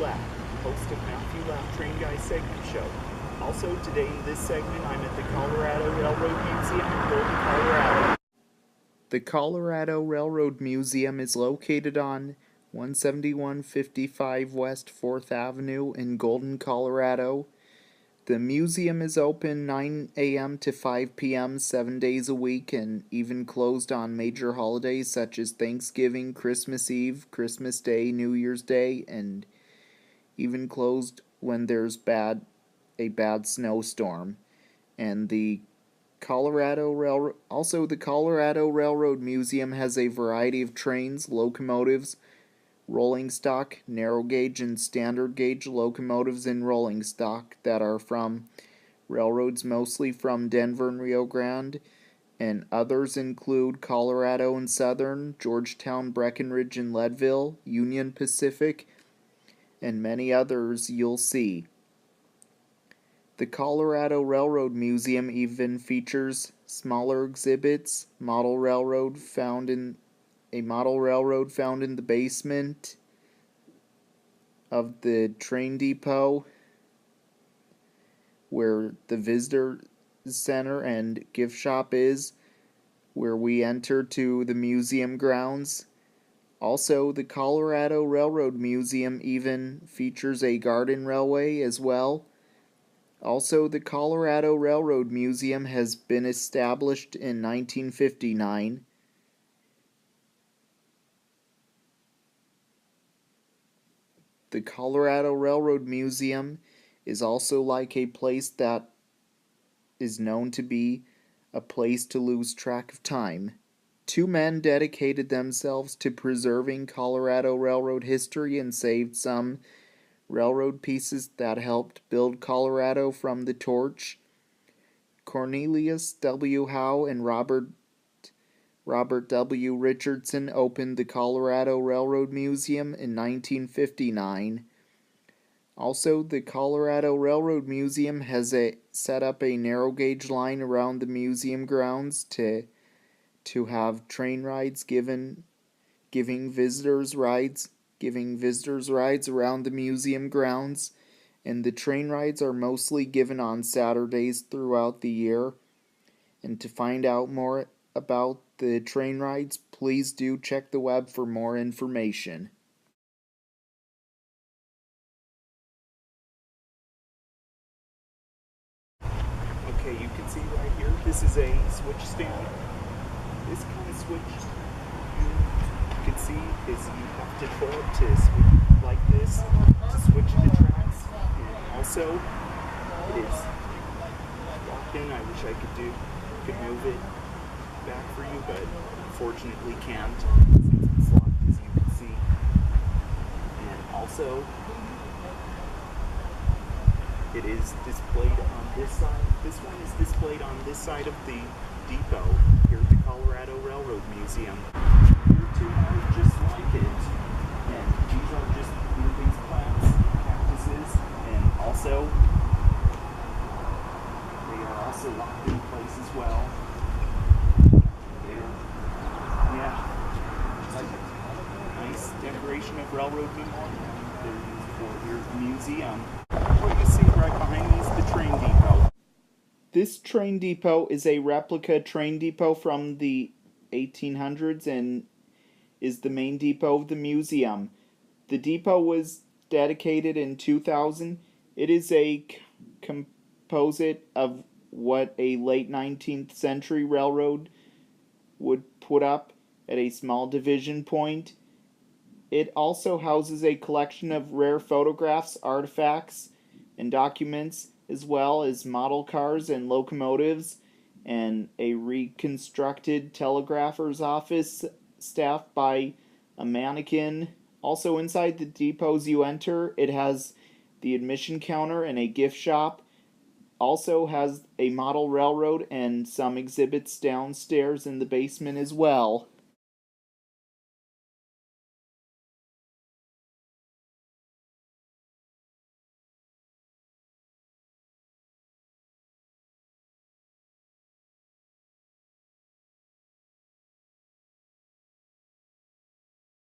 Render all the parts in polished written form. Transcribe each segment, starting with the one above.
Lapp, host of Matthew Lapp Train Guy segment show. Also, today in this segment, I'm at the Colorado Railroad Museum in Golden, Colorado. The Colorado Railroad Museum is located on 17155 West 4th Avenue in Golden, Colorado. The museum is open 9 a.m. to 5 p.m. 7 days a week and even closed on major holidays such as Thanksgiving, Christmas Eve, Christmas Day, New Year's Day, and even closed when there's a bad snowstorm. And the Colorado Railroad Museum has a variety of trains, locomotives, rolling stock, narrow gauge, and standard gauge locomotives in rolling stock that are from railroads mostly from Denver and Rio Grande, and others include Colorado and Southern, Georgetown, Breckenridge, and Leadville, Union Pacific, and many others you'll see. The Colorado Railroad Museum even features smaller exhibits, a model railroad found in the basement of the train depot, where the visitor center and gift shop is, where we enter to the museum grounds. Also, the Colorado Railroad Museum even features a garden railway as well. Also, the Colorado Railroad Museum has been established in 1959. The Colorado Railroad Museum is also like a place that is known to be a place to lose track of time. Two men dedicated themselves to preserving Colorado Railroad history and saved some railroad pieces that helped build Colorado from the torch. Cornelius W. Howe and Robert W. Richardson opened the Colorado Railroad Museum in 1959. Also, the Colorado Railroad Museum has set up a narrow gauge line around the museum grounds to have train rides giving visitors rides around the museum grounds, and the train rides are mostly given on Saturdays throughout the year. And to find out more about the train rides, please do check the web for more information. Okay, you can see right here, this is a switch stand. This kind of switch you can see is you have to pull it to switch like this to switch the tracks. And also, it is locked in. I wish I could move it back for you, but unfortunately can't since it's locked, as you can see. And also, it is displayed on this side. This one is displayed on this side of the depot here at the Colorado Railroad Museum. Here too are just like it. And these are just these plants, cactuses, and also they are also locked in place as well. Nice decoration of railroad memorial for your museum. What you see right behind me is the train depot. This train depot is a replica train depot from the 1800s and is the main depot of the museum. The depot was dedicated in 2000. It is a composite of what a late 19th century railroad would put up at a small division point. It also houses a collection of rare photographs, artifacts, and documents, as well as model cars and locomotives, and a reconstructed telegrapher's office staffed by a mannequin. Also, inside the depots you enter, it has the admission counter and a gift shop. Also has a model railroad and some exhibits downstairs in the basement as well.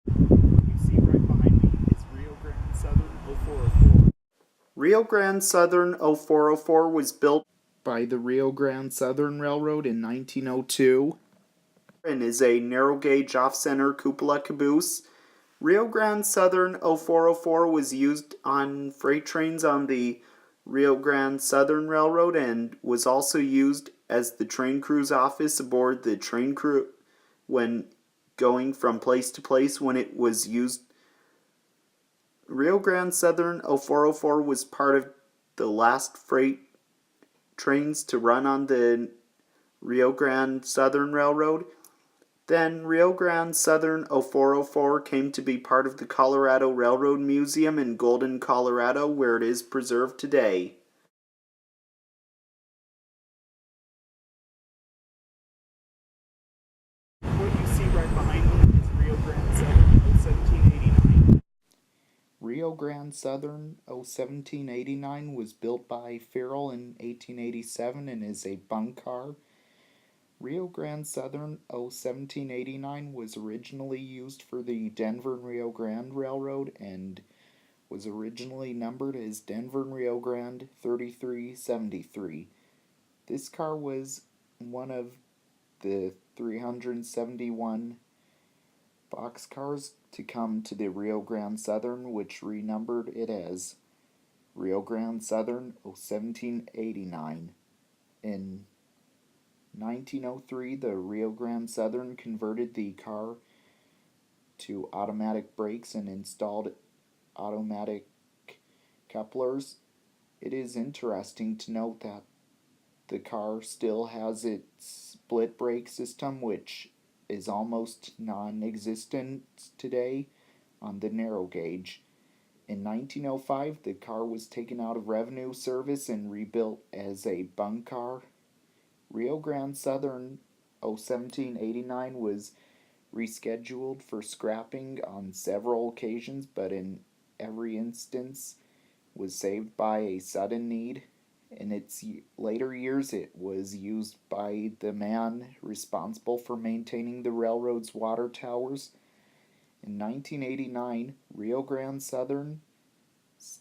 You see right behind me is Rio Grande Southern Rio Grande Southern 0404 was built by the Rio Grande Southern Railroad in 1902 and is a narrow gauge off-center cupola caboose. Rio Grande Southern 0404 was used on freight trains on the Rio Grande Southern Railroad and was also used as the train crew's office aboard the train crew when going from place to place when it was used. Rio Grande Southern 0404 was part of the last freight trains to run on the Rio Grande Southern Railroad. Then Rio Grande Southern 0404 came to be part of the Colorado Railroad Museum in Golden, Colorado, where it is preserved today. What you see right behind me is Rio Grande Southern 1789. Rio Grande Southern 1789 was built by Farrell in 1887 and is a bunk car. Rio Grande Southern 1789 was originally used for the Denver and Rio Grande Railroad and was originally numbered as Denver and Rio Grande 3373. This car was one of the 371 boxcars to come to the Rio Grande Southern, which renumbered it as Rio Grande Southern 1789. In 1903, the Rio Grande Southern converted the car to automatic brakes and installed automatic couplers. It is interesting to note that the car still has its split brake system, which is almost non-existent today on the narrow gauge. In 1905, the car was taken out of revenue service and rebuilt as a bunk car. Rio Grande Southern 1789 was rescheduled for scrapping on several occasions, but in every instance was saved by a sudden need. In its later years, it was used by the man responsible for maintaining the railroad's water towers. In 1989, Rio Grande Southern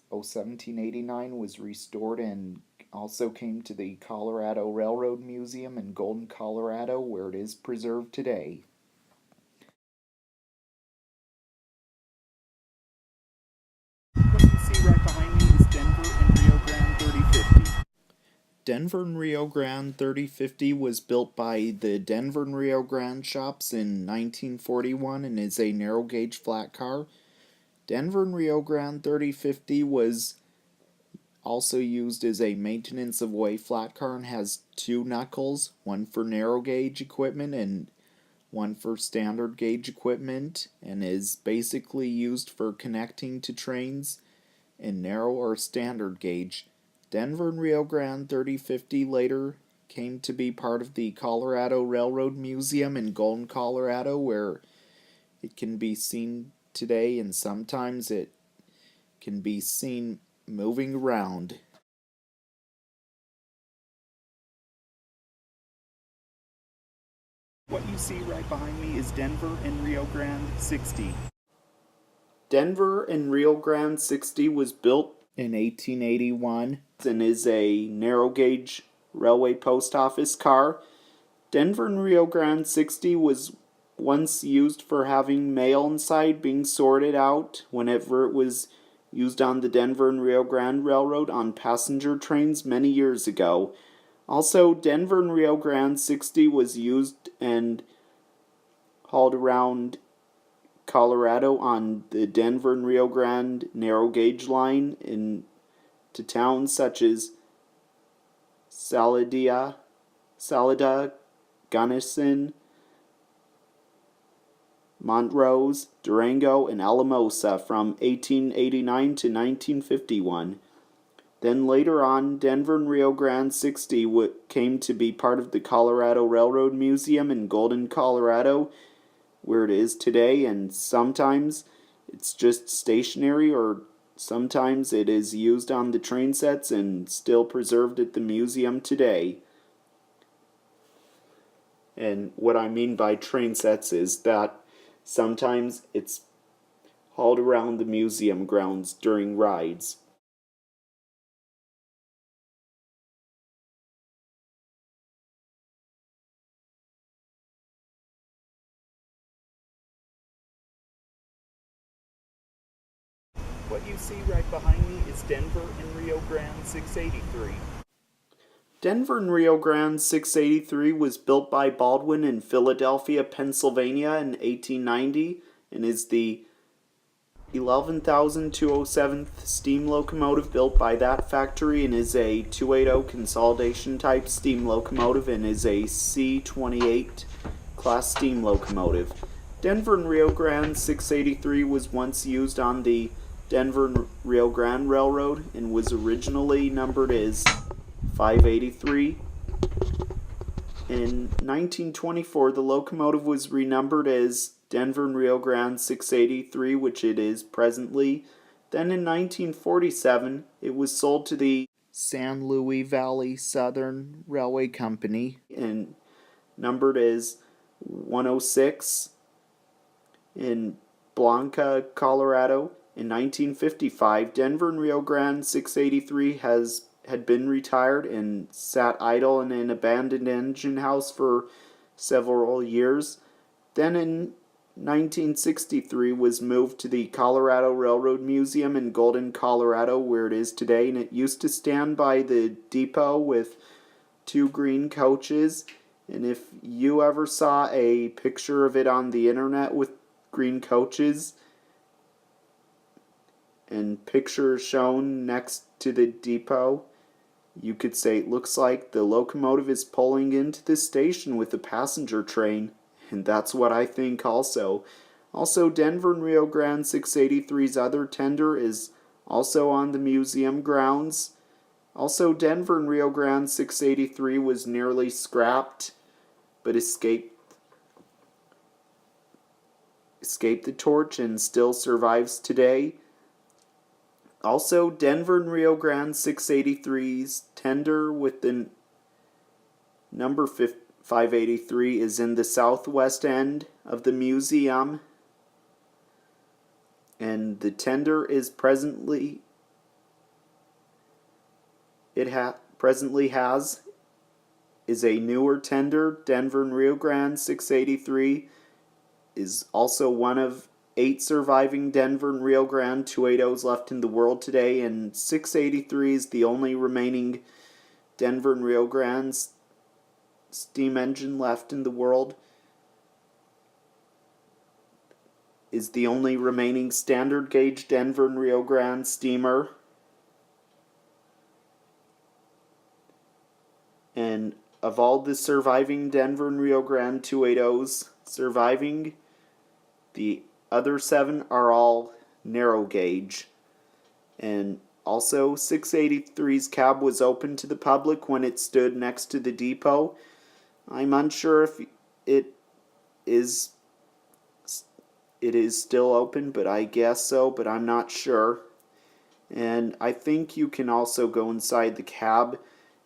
1789 was restored and also came to the Colorado Railroad Museum in Golden, Colorado, where it is preserved today. What you see right behind me is Denver and Rio Grande 3050. Denver and Rio Grande 3050 was built by the Denver and Rio Grande shops in 1941 and is a narrow gauge flat car. Denver and Rio Grande 3050 was also used as a maintenance of way flat car and has two knuckles, one for narrow gauge equipment and one for standard gauge equipment, and is basically used for connecting to trains in narrow or standard gauge. Denver and Rio Grande 3050 later came to be part of the Colorado Railroad Museum in Golden, Colorado, where it can be seen today, and sometimes it can be seen moving around. What you see right behind me is Denver and Rio Grande 60. Denver and Rio Grande 60 was built in 1881 and is a narrow gauge railway post office car. Denver and Rio Grande 60 was once used for having mail inside being sorted out whenever it was used on the Denver and Rio Grande Railroad on passenger trains many years ago. Also, Denver and Rio Grande 60 was used and hauled around Colorado on the Denver and Rio Grande narrow gauge line into towns such as Salida, Gunnison, Montrose, Durango, and Alamosa from 1889 to 1951. Then later on, Denver and Rio Grande 60 came to be part of the Colorado Railroad Museum in Golden, Colorado, where it is today, and sometimes it's just stationary or sometimes it is used on the train sets and still preserved at the museum today. And what I mean by train sets is that sometimes it's hauled around the museum grounds during rides. What you see right behind me is Denver and Rio Grande 683. Denver and Rio Grande 683 was built by Baldwin in Philadelphia, Pennsylvania in 1890 and is the 11,207th steam locomotive built by that factory and is a 280 consolidation type steam locomotive and is a C28 class steam locomotive. Denver and Rio Grande 683 was once used on the Denver and Rio Grande Railroad and was originally numbered as 583. In 1924, the locomotive was renumbered as Denver and Rio Grande 683, which it is presently. Then in 1947, it was sold to the San Luis Valley Southern Railway Company and numbered as 106 in Blanca, Colorado. In 1955, Denver and Rio Grande 683 had been retired and sat idle in an abandoned engine house for several years. Then in 1963 was moved to the Colorado Railroad Museum in Golden, Colorado, where it is today, and it used to stand by the depot with 2 green coaches. And if you ever saw a picture of it on the internet with green coaches and pictures shown next to the depot, you could say it looks like the locomotive is pulling into the station with a passenger train. And that's what I think also. Also, Denver and Rio Grande 683's other tender is also on the museum grounds. Also, Denver and Rio Grande 683 was nearly scrapped, but escaped the torch and still survives today. Also, Denver and Rio Grande 683's tender with the number 583 is in the southwest end of the museum, and the tender is presently is a newer tender. Denver and Rio Grande 683 is also one of 8 surviving Denver and Rio Grande 280s left in the world today, and 683 is the only remaining Denver and Rio Grande steam engine left in the world. Is the only remaining standard gauge Denver and Rio Grande steamer. And of all the surviving Denver and Rio Grande 280s surviving, the other 7 are all narrow gauge. And also, 683's cab was open to the public when it stood next to the depot. I'm unsure if it is still open, but I guess so, but I'm not sure. And I think you can also go inside the cab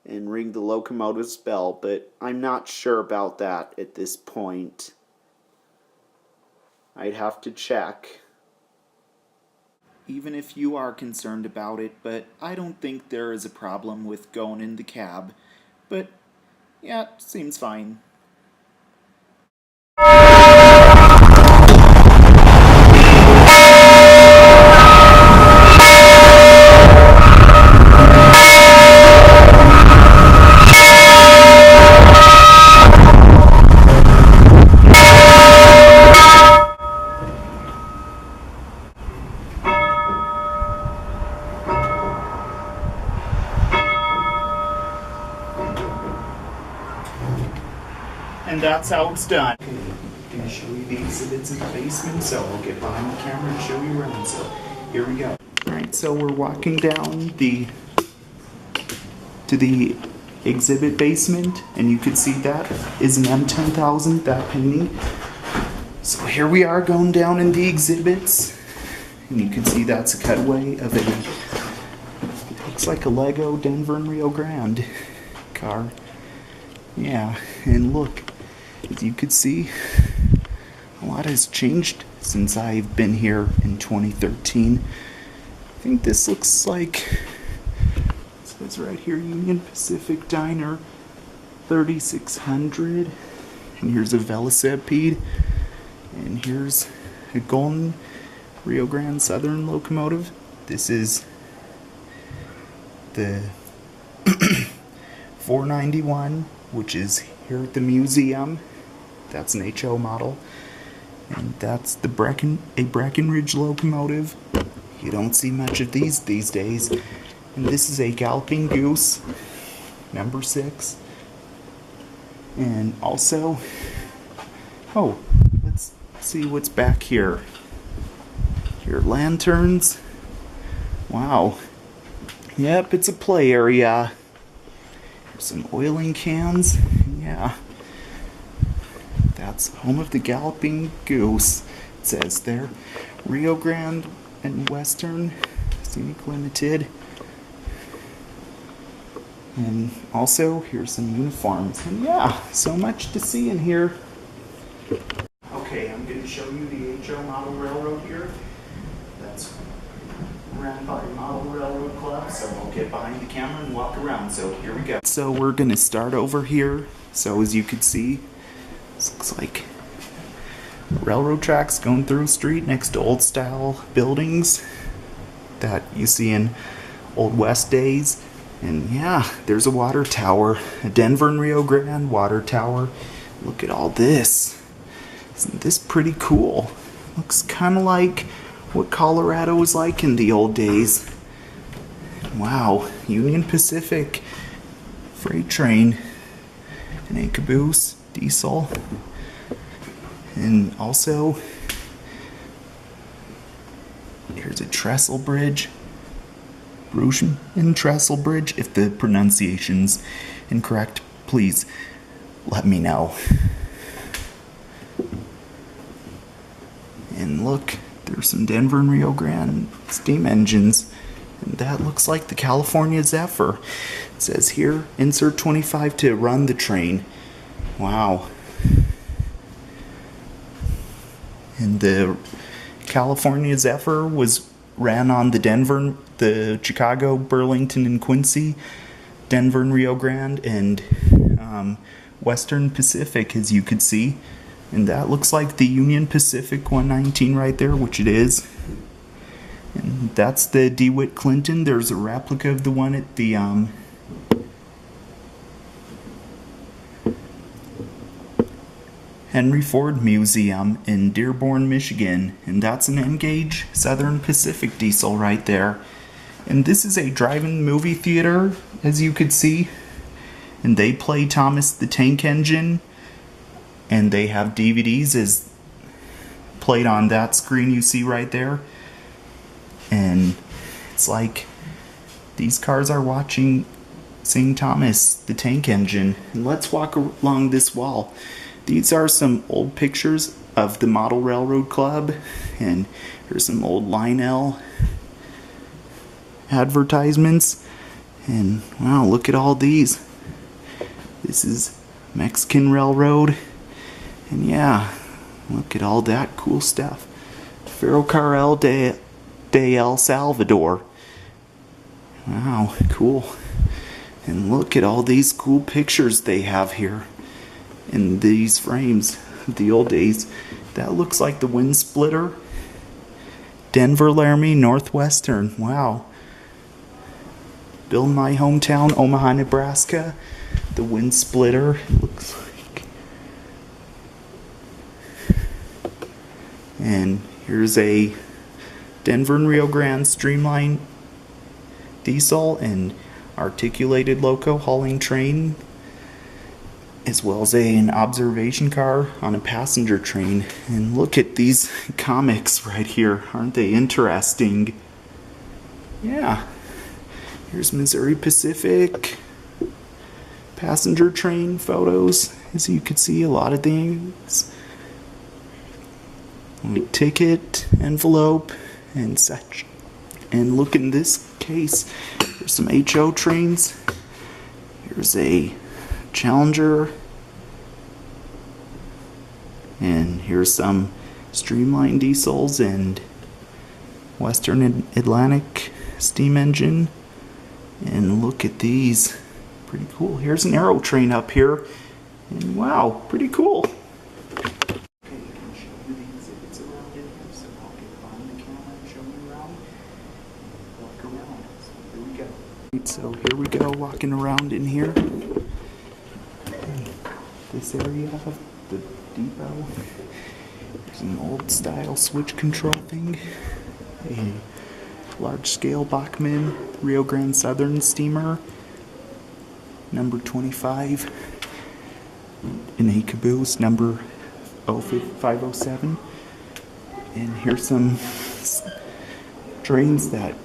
and ring the locomotive's bell, but I'm not sure about that at this point. I'd have to check. Even if you are concerned about it, but I don't think there is a problem with going in the cab. But yeah, seems fine. And that's how it's done. Okay, I'm going to show you the exhibits in the basement, so I'll get behind the camera and show you around. So here we go. Alright, so we're walking down to the exhibit basement, and you can see that is an M10000, that painting. So here we are going down in the exhibits, and you can see that's a cutaway of a, looks like a Lego Denver and Rio Grande car. Yeah, and look, as you can see, a lot has changed since I've been here in 2013. I think this looks like, it says right here, Union Pacific Diner 3600. And here's a Velocipede. And here's a Golden Rio Grande Southern locomotive. This is the 491, which is here at the museum. That's an HO model. And that's the Breckenridge locomotive. You don't see much of these days. And this is a Galloping Goose, number 6. And also, oh, let's see what's back here. Your lanterns. Wow. Yep, it's a play area. Some oiling cans. Yeah. That's home of the Galloping Goose. It says there. Rio Grande and Western Scenic Limited. And also, here's some uniforms. And yeah, so much to see in here. Okay, I'm going to show you the HO Model Railroad here. That's ran by Model Railroad Club, so I'll get behind the camera and walk around. So here we go. So we're going to start over here. So as you can see, this looks like railroad tracks going through a street next to old style buildings that you see in Old West days. And yeah, there's a water tower, a Denver and Rio Grande water tower. Look at all this. Isn't this pretty cool? Looks kind of like what Colorado was like in the old days. Wow, Union Pacific freight train and a caboose, diesel. And also, here's a trestle bridge. Russian and trestle bridge. If the pronunciation's incorrect, please let me know. And look, there's some Denver and Rio Grande steam engines. And that looks like the California Zephyr. It says here, insert 25 to run the train. Wow. And the California Zephyr ran on the Chicago, Burlington, and Quincy, Denver and Rio Grande, and Western Pacific, as you could see. And that looks like the Union Pacific 119 right there, which it is. And that's the DeWitt Clinton. There's a replica of the one at the Henry Ford Museum in Dearborn, Michigan. And that's an N-Gauge Southern Pacific diesel right there. And this is a drive-in movie theater, as you could see. And they play Thomas the Tank Engine. And they have DVDs as played on that screen you see right there. And it's like these cars are seeing Thomas the Tank Engine. And let's walk along this wall. These are some old pictures of the Model Railroad Club, and here's some old Lionel advertisements. And wow, look at all these. This is Mexican Railroad, and yeah, look at all that cool stuff. Ferrocarril de El Salvador. Wow, cool. And look at all these cool pictures they have here in these frames of the old days. That looks like the Wind Splitter. Denver, Laramie, Northwestern. Wow. Built in my hometown, Omaha, Nebraska. The Wind Splitter looks like. And here's a Denver and Rio Grande Streamline diesel and articulated loco hauling train, as well as an observation car on a passenger train. And look at these comics right here. Aren't they interesting? Yeah. Here's Missouri Pacific passenger train photos. As you can see, a lot of things. Like ticket, envelope, and such. And look in this case. There's some HO trains. Here's a Challenger, and here's some Streamline diesels and Western Atlantic steam engine. And look at these, pretty cool. Here's an Aero train up here, and wow, pretty cool. Okay, I can show you the exhibits around in here, so I'll get behind the camera and show you around. now. So here we go. So here we go, walking around in here. This area of the depot. There's an old style switch control thing. A large scale Bachmann Rio Grande Southern steamer. Number 25. In a caboose, number 507. And here's some trains that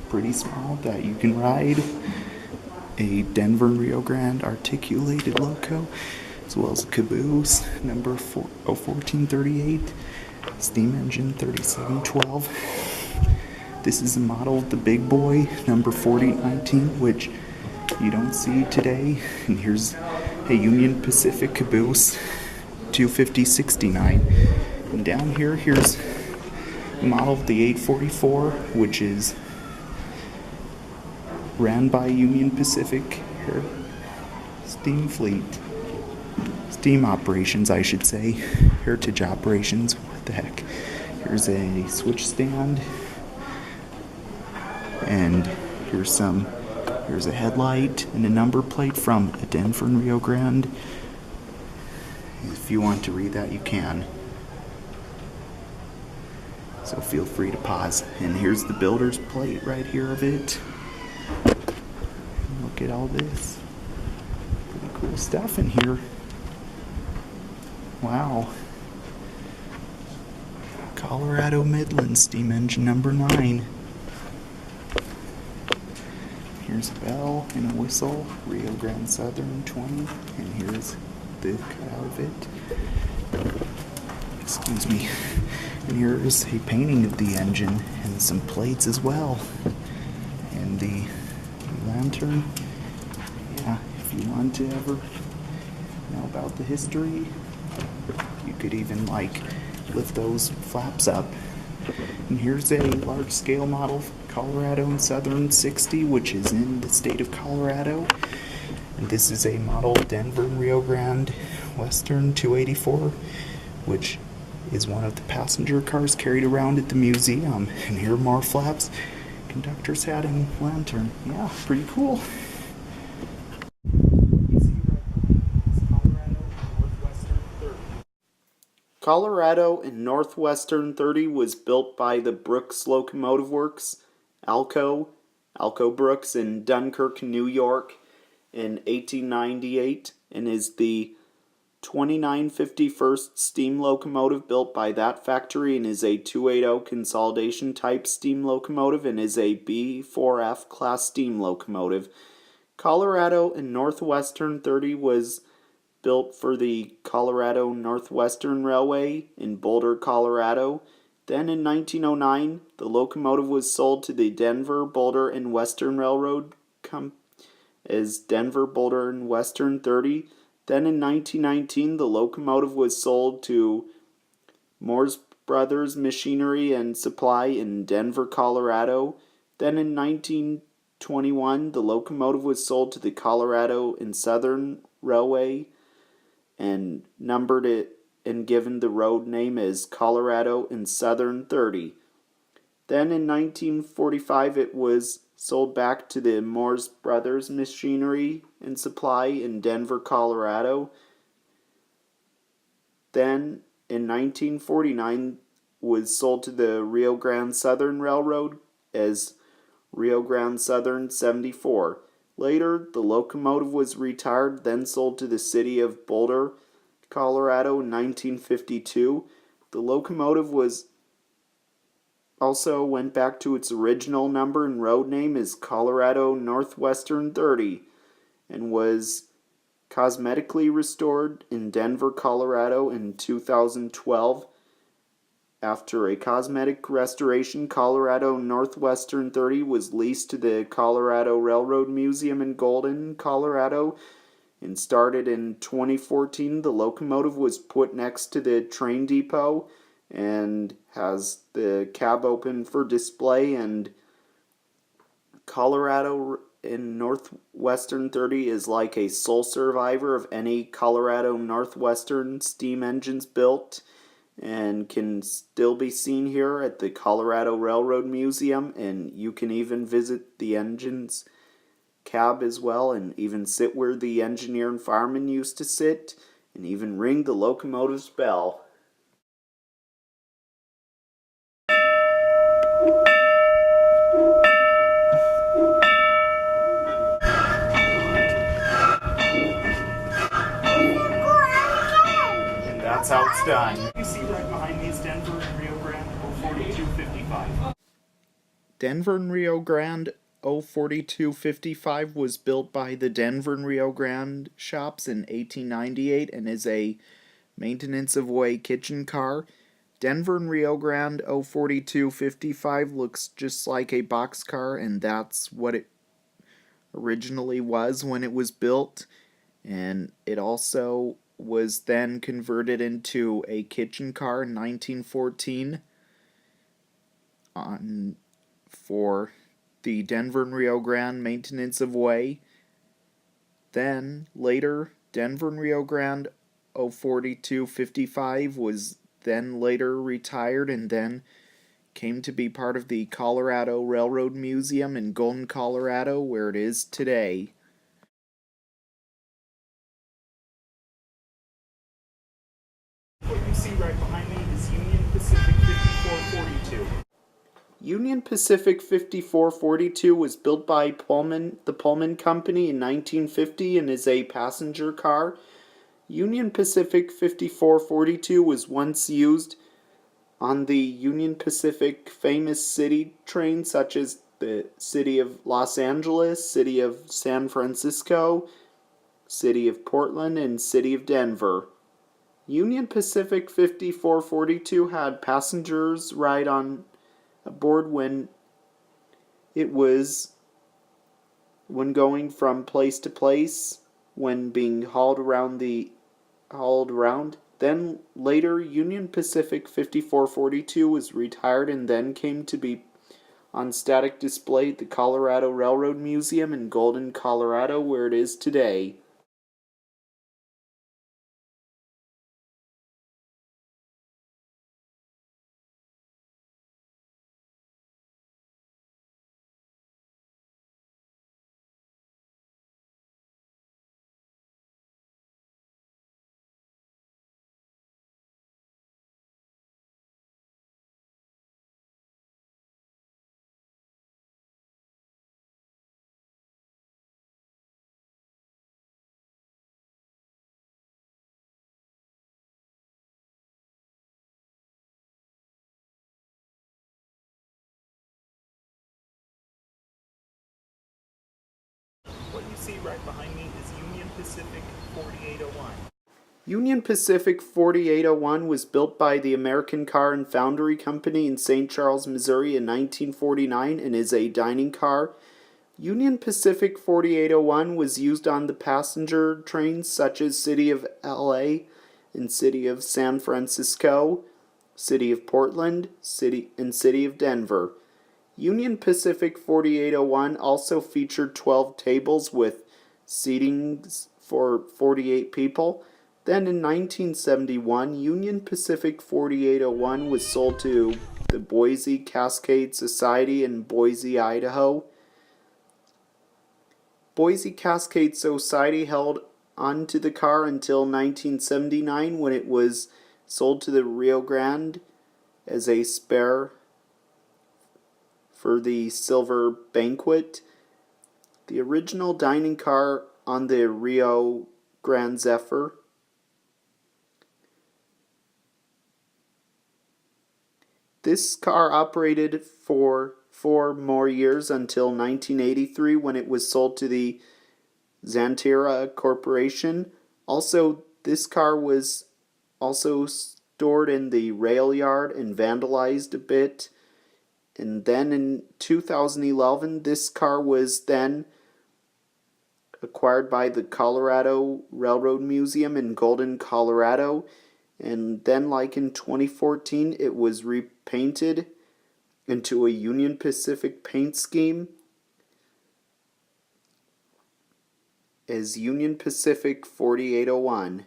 pretty small that you can ride. A Denver and Rio Grande articulated loco, as well as a caboose, number 1438, steam engine 3712. This is a model of the big boy, number 4019, which you don't see today. And here's a Union Pacific caboose, 25069. And down here, here's a model of the 844, which is ran by Union Pacific steam fleet. Steam operations, I should say. Heritage operations. What the heck? Here's a switch stand. And here's a headlight and a number plate from a Denver and Rio Grande. If you want to read that, you can. So feel free to pause. And here's the builder's plate right here of it. Look at all this. Pretty cool stuff in here. Wow. Colorado Midland steam engine number 9. Here's a bell and a whistle. Rio Grande Southern 20. And here's the cutout of it. Excuse me. And here's a painting of the engine and some plates as well. And the lantern. Yeah, if you want to ever know about the history, you could even lift those flaps up. And here's a large scale model Colorado and Southern 60, which is in the state of Colorado. And this is a model Denver and Rio Grande Western 284, which is one of the passenger cars carried around at the museum. And here are more flaps, conductor's hat, and lantern. Yeah, pretty cool. Colorado and Northwestern 30 was built by the Brooks Locomotive Works, Alco Brooks in Dunkirk, New York in 1898, and is the 2951st steam locomotive built by that factory, and is a 280 consolidation type steam locomotive, and is a B4F class steam locomotive. Colorado and Northwestern 30 was built for the Colorado Northwestern Railway in Boulder, Colorado. Then in 1909, the locomotive was sold to the Denver, Boulder, and Western Railroad as Denver, Boulder, and Western 30. Then in 1919, the locomotive was sold to Morse Brothers Machinery and Supply in Denver, Colorado. Then in 1921, the locomotive was sold to the Colorado and Southern Railway and numbered it and given the road name as Colorado and Southern 30. Then in 1945 it was sold back to the Morse Brothers Machinery and Supply in Denver, Colorado. Then in 1949 was sold to the Rio Grande Southern Railroad as Rio Grande Southern 74. Later, the locomotive was retired, then sold to the city of Boulder, Colorado in 1952. The locomotive also went back to its original number and road name as Colorado Northwestern 30 and was cosmetically restored in Denver, Colorado in 2012. After a cosmetic restoration, Colorado Northwestern 30 was leased to the Colorado Railroad Museum in Golden, Colorado, and started in 2014. The locomotive was put next to the train depot and has the cab open for display. And Colorado in Northwestern 30 is like a sole survivor of any Colorado Northwestern steam engines built. and can still be seen here at the Colorado Railroad Museum, and you can even visit the engine's cab as well, and even sit where the engineer and fireman used to sit, and even ring the locomotive's bell. And that's how it's done. You see right behind me is Denver and Rio Grande 04255. Denver and Rio Grande 04255 was built by the Denver and Rio Grande shops in 1898 and is a maintenance of way kitchen car. Denver and Rio Grande 04255 looks just like a boxcar, and that's what it originally was when it was built. And it also was then converted into a kitchen car in 1914 for the Denver and Rio Grande maintenance of way. Then later, Denver and Rio Grande 04255 was then later retired and then came to be part of the Colorado Railroad Museum in Golden, Colorado, where it is today. What you see right behind me is Union Pacific 5442. Union Pacific 5442 was built by the Pullman Company in 1950 and is a passenger car. Union Pacific 5442 was once used on the Union Pacific famous city trains such as the City of Los Angeles, City of San Francisco, City of Portland, and City of Denver. Union Pacific 5442 had passengers ride on aboard when going from place to place, when being hauled around. Then later, Union Pacific 5442 was retired and then came to be on static display at the Colorado Railroad Museum in Golden, Colorado, where it is today. What you see right behind me is Union Pacific 4801. Union Pacific 4801 was built by the American Car and Foundry Company in St. Charles, Missouri in 1949 and is a dining car. Union Pacific 4801 was used on the passenger trains such as City of LA and City of San Francisco, City of Portland, City of Denver. Union Pacific 4801 also featured 12 tables with seatings for 48 people. Then in 1971, Union Pacific 4801 was sold to the Boise Cascade Society in Boise, Idaho. Boise Cascade Society held onto the car until 1979 when it was sold to the Rio Grande as a spare for the Silver Banquet. The original dining car on the Rio Grande Zephyr. This car operated for 4 more years until 1983 when it was sold to the Xanterra Corporation. Also, this car was also stored in the rail yard and vandalized a bit. And then in 2011, this car was then acquired by the Colorado Railroad Museum in Golden, Colorado. And then, like in 2014, it was repainted into a Union Pacific paint scheme as Union Pacific 4801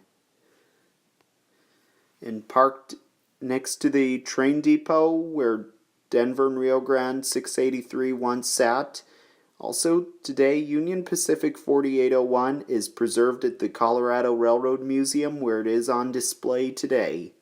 and parked next to the train depot where Denver and Rio Grande 683 once sat. Also, today, Union Pacific 4801 is preserved at the Colorado Railroad Museum where it is on display today.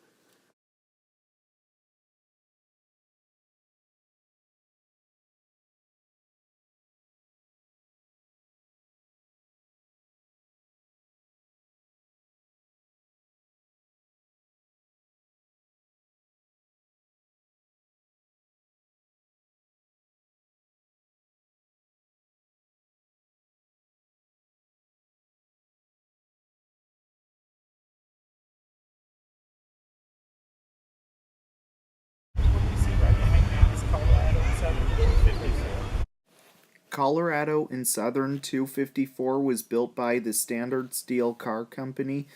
Colorado and Southern 254 was built by the Standard Steel Car Company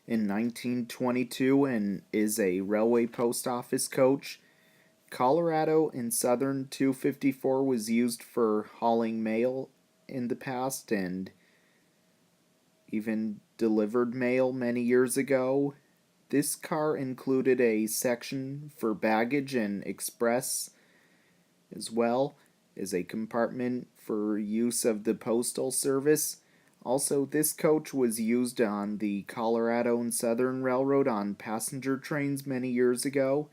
in 1922 and is a railway post office coach. Colorado and Southern 254 was used for hauling mail in the past and even delivered mail many years ago. This car included a section for baggage and express as well as a compartment for use of the postal service. Also, this coach was used on the Colorado and Southern Railroad on passenger trains many years ago,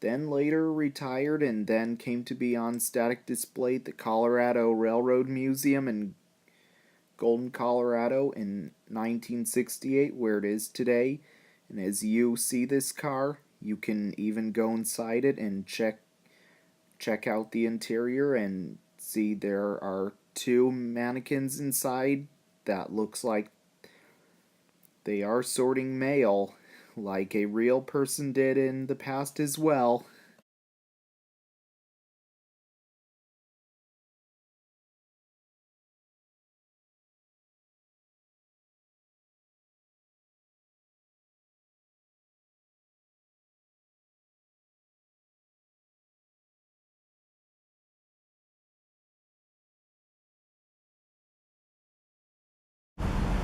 then later retired and then came to be on static display at the Colorado Railroad Museum in Golden, Colorado in 1968, where it is today. And as you see this car, you can even go inside it and check out the interior and see there are two mannequins inside that looks like they are sorting mail like a real person did in the past as well.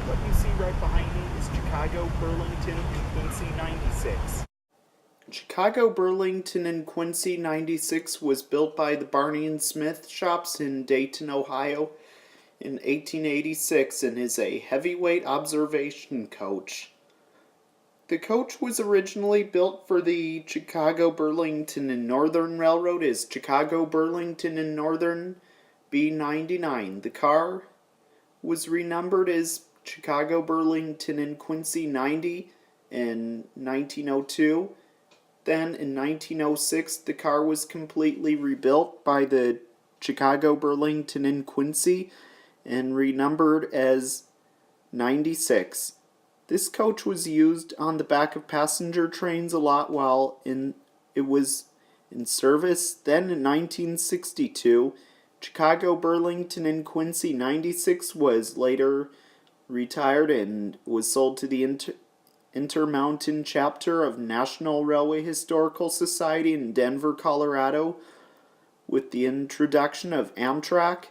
What you see right behind me is Chicago, Burlington, and Quincy 96. Chicago, Burlington, and Quincy 96 was built by the Barney and Smith shops in Dayton, Ohio in 1886 and is a heavyweight observation coach. The coach was originally built for the Chicago, Burlington, and Northern Railroad as Chicago, Burlington, and Northern B99. The car was renumbered as Chicago, Burlington, and Quincy 90 in 1902. Then in 1906, the car was completely rebuilt by the Chicago, Burlington, and Quincy and renumbered as 96. This coach was used on the back of passenger trains a lot while it was in service. Then in 1962, Chicago, Burlington, and Quincy 96 was later retired and was sold to the Intermountain chapter of National Railway Historical Society in Denver, Colorado. With the introduction of Amtrak,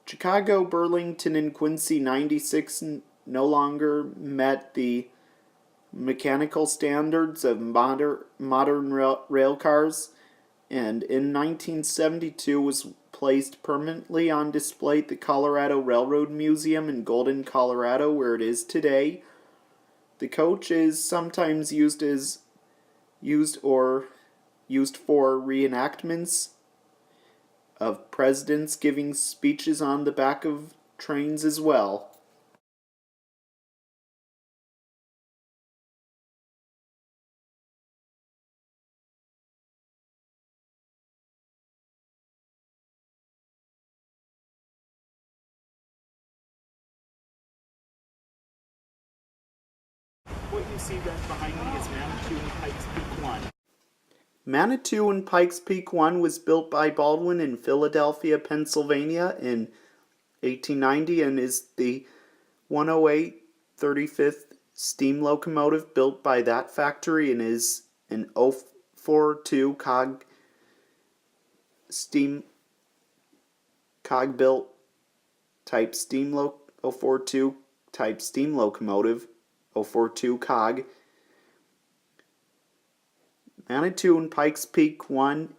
Chicago, Burlington, and Quincy 96 no longer met the mechanical standards of modern rail cars, and in 1972 was placed permanently on display at the Colorado Railroad Museum in Golden, Colorado, where it is today. The coach is sometimes used for reenactments of presidents giving speeches on the back of trains as well. What you see right behind me is Manitou and Pikes Peak 1. Manitou and Pikes Peak 1 was built by Baldwin in Philadelphia, Pennsylvania in 1890 and is the 108 35th steam locomotive built by that factory and is an 042 cog built type steam 042 type steam locomotive, 042 cog. Manitou and Pikes Peak 1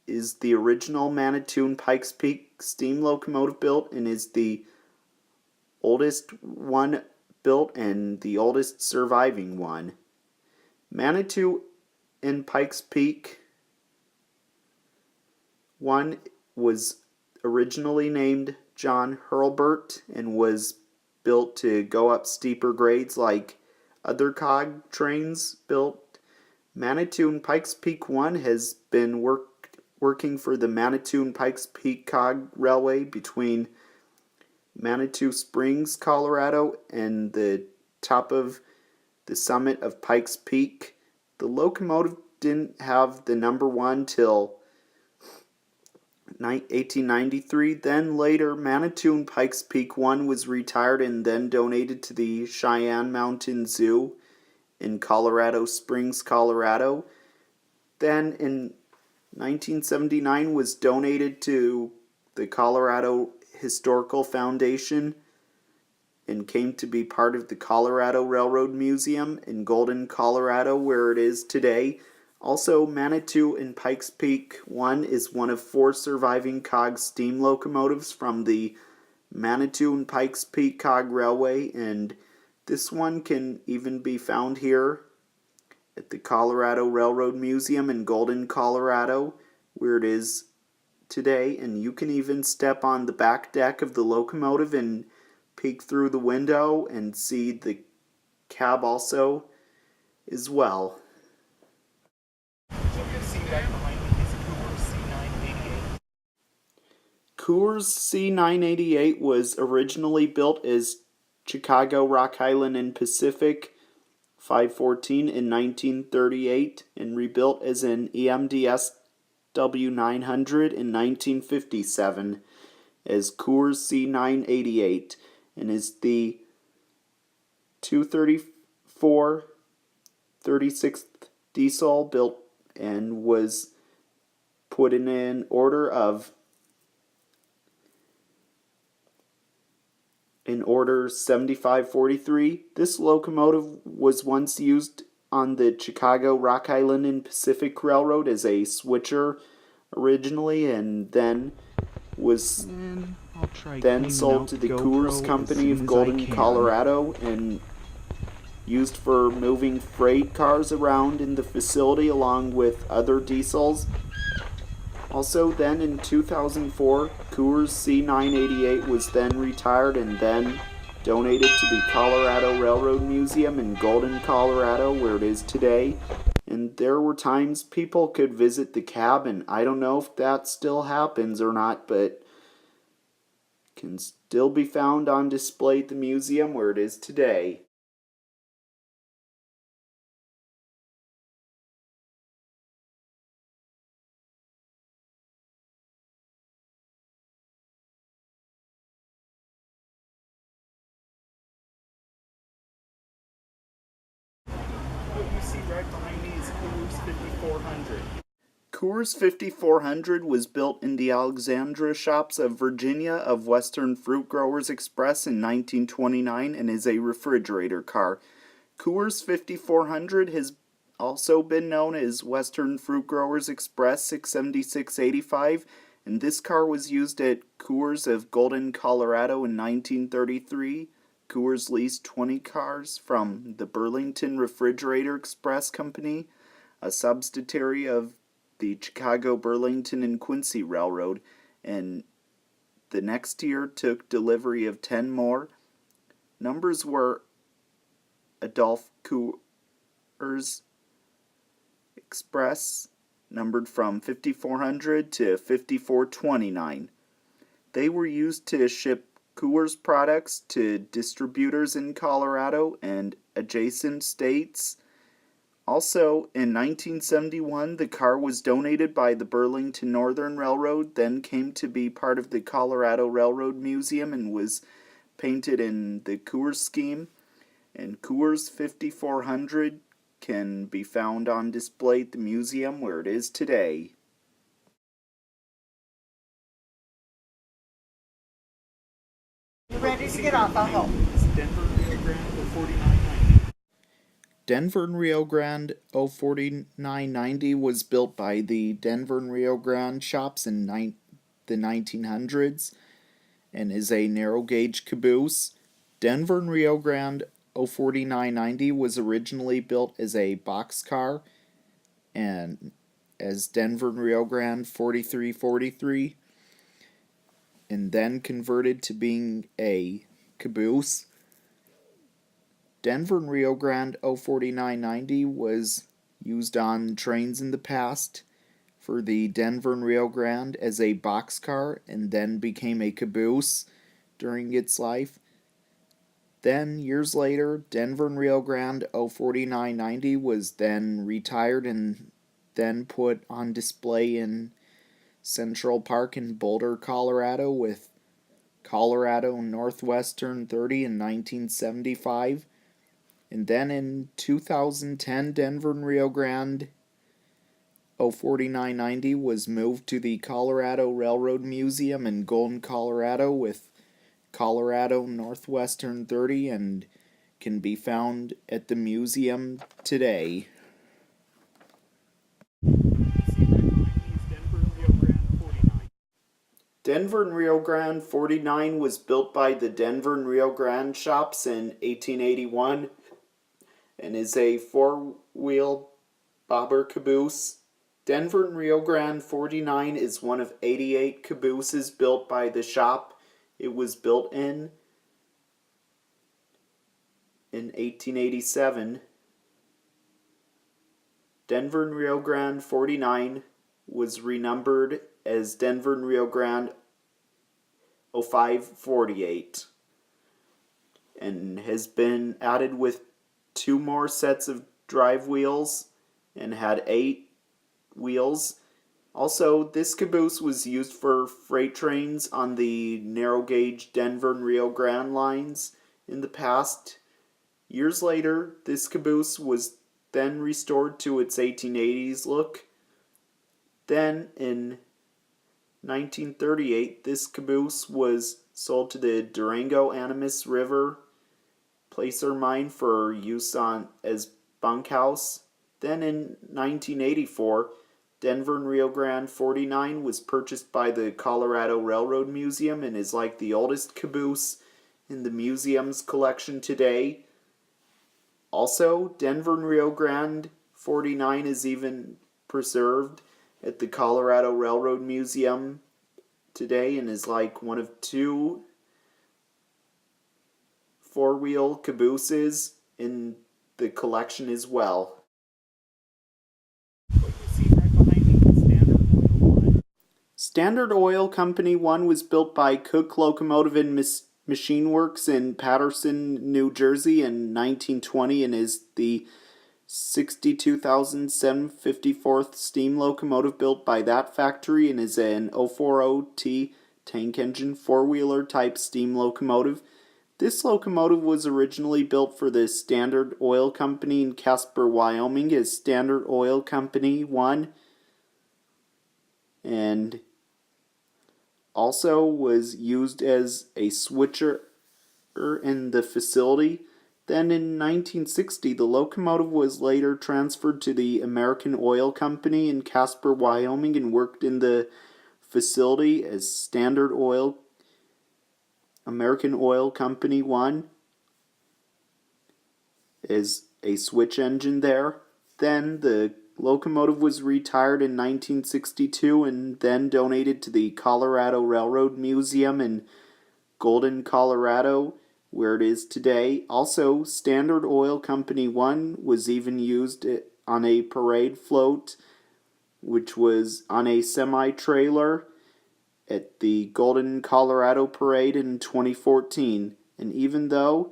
is the original Manitou and Pikes Peak steam locomotive built and is the oldest one built and the oldest surviving one. Manitou and Pikes Peak 1 was originally named John Hurlburt and was built to go up steeper grades like other cog trains built. Manitou and Pikes Peak 1 has been working for the Manitou and Pikes Peak Cog Railway between Manitou Springs, Colorado and the top of the summit of Pikes Peak. The locomotive didn't have the number 1 till 1893. Then later, Manitou and Pikes Peak 1 was retired and then donated to the Cheyenne Mountain Zoo in Colorado Springs, Colorado. Then in 1979 was donated to the Colorado Historical Foundation and came to be part of the Colorado Railroad Museum in Golden, Colorado, where it is today. Also, Manitou and Pikes Peak 1 is one of 4 surviving cog steam locomotives from the Manitou and Pikes Peak Cog Railway, and this one can even be found here at the Colorado Railroad Museum in Golden, Colorado, where it is today, and you can even step on the back deck of the locomotive and peek through the window and see the cab also as well. Coors C988 was originally built as Chicago, Rock Island, and Pacific 514 in 1938 and rebuilt as an EMDS W900 in 1957 as Coors C988 and is the 234 36th diesel built and was put in an order 7543. This locomotive was once used on the Chicago, Rock Island, and Pacific Railroad as a switcher originally, and then was sold to the Coors Company of Golden, Colorado, and used for moving freight cars around in the facility along with other diesels. Also then in 2004, Coors C988 was then retired and then donated to the Colorado Railroad Museum in Golden, Colorado, where it is today. And there were times people could visit the cab, and I don't know if that still happens or not, but can still be found on display at the museum where it is today. What you see right behind me is Coors 5400. Coors 5400 was built in the Alexandra shops of Virginia of Western Fruit Growers Express in 1929 and is a refrigerator car. Coors 5400 has also been known as Western Fruit Growers Express 67685, and this car was used at Coors of Golden, Colorado in 1933. Coors leased 20 cars from the Burlington Refrigerator Express Company, a subsidiary of the Chicago, Burlington, and Quincy Railroad, and the next year took delivery of 10 more. Numbers were Adolph Coors Express, numbered from 5400 to 5429. They were used to ship Coors products to distributors in Colorado and adjacent states. Also, in 1971, the car was donated by the Burlington Northern Railroad, then came to be part of the Colorado Railroad Museum and was painted in the Coors scheme. And Coors 5400 can be found on display at the museum where it is today. You're ready to get off, I'll help. Denver Rio Grande for $49.90. Denver and Rio Grande 04990 was built by the Denver and Rio Grande shops in the 1900s and is a narrow gauge caboose. Denver and Rio Grande 04990 was originally built as a boxcar and as Denver and Rio Grande 4343 and then converted to being a caboose. Denver and Rio Grande 04990 was used on trains in the past for the Denver and Rio Grande as a boxcar and then became a caboose during its life. Then, years later, Denver and Rio Grande 04990 was then retired and then put on display in Central Park in Boulder, Colorado with Colorado Northwestern 30 in 1975. And then in 2010, Denver and Rio Grande 04990 was moved to the Colorado Railroad Museum in Golden, Colorado with Colorado Northwestern 30 and can be found at the museum today. Denver and Rio Grande 49 was built by the Denver and Rio Grande shops in 1881 and is a four-wheel bobber caboose. Denver and Rio Grande 49 is one of 88 cabooses built by the shop it was built in 1887. Denver and Rio Grande 49 was renumbered as Denver and Rio Grande 0548 and has been added with 2 more sets of drive wheels and had 8 wheels. Also, this caboose was used for freight trains on the narrow gauge Denver and Rio Grande lines in the past. Years later, this caboose was then restored to its 1880s look. Then, in 1938, this caboose was sold to the Durango Animas River placer mine for use as bunkhouse. Then in 1984, Denver and Rio Grande 49 was purchased by the Colorado Railroad Museum and is like the oldest caboose in the museum's collection today. Also, Denver and Rio Grande 49 is even preserved at the Colorado Railroad Museum today and is like one of 2 four-wheel cabooses in the collection as well. What you see right behind me is Standard Oil 1. Standard Oil Company 1 was built by Cook Locomotive and Machine Works in Paterson, New Jersey in 1920 and is the 62,754th steam locomotive built by that factory and is an 040T tank engine four-wheeler type steam locomotive. This locomotive was originally built for the Standard Oil Company in Casper, Wyoming as Standard Oil Company 1 and also was used as a switcher in the facility. Then in 1960, the locomotive was later transferred to the American Oil Company in Casper, Wyoming and worked in the facility as Standard Oil American Oil Company 1 is a switch engine there. Then the locomotive was retired in 1962 and then donated to the Colorado Railroad Museum in Golden, Colorado, where it is today. Also, Standard Oil Company 1 was even used on a parade float, which was on a semi-trailer at the Golden, Colorado Parade in 2014. And even though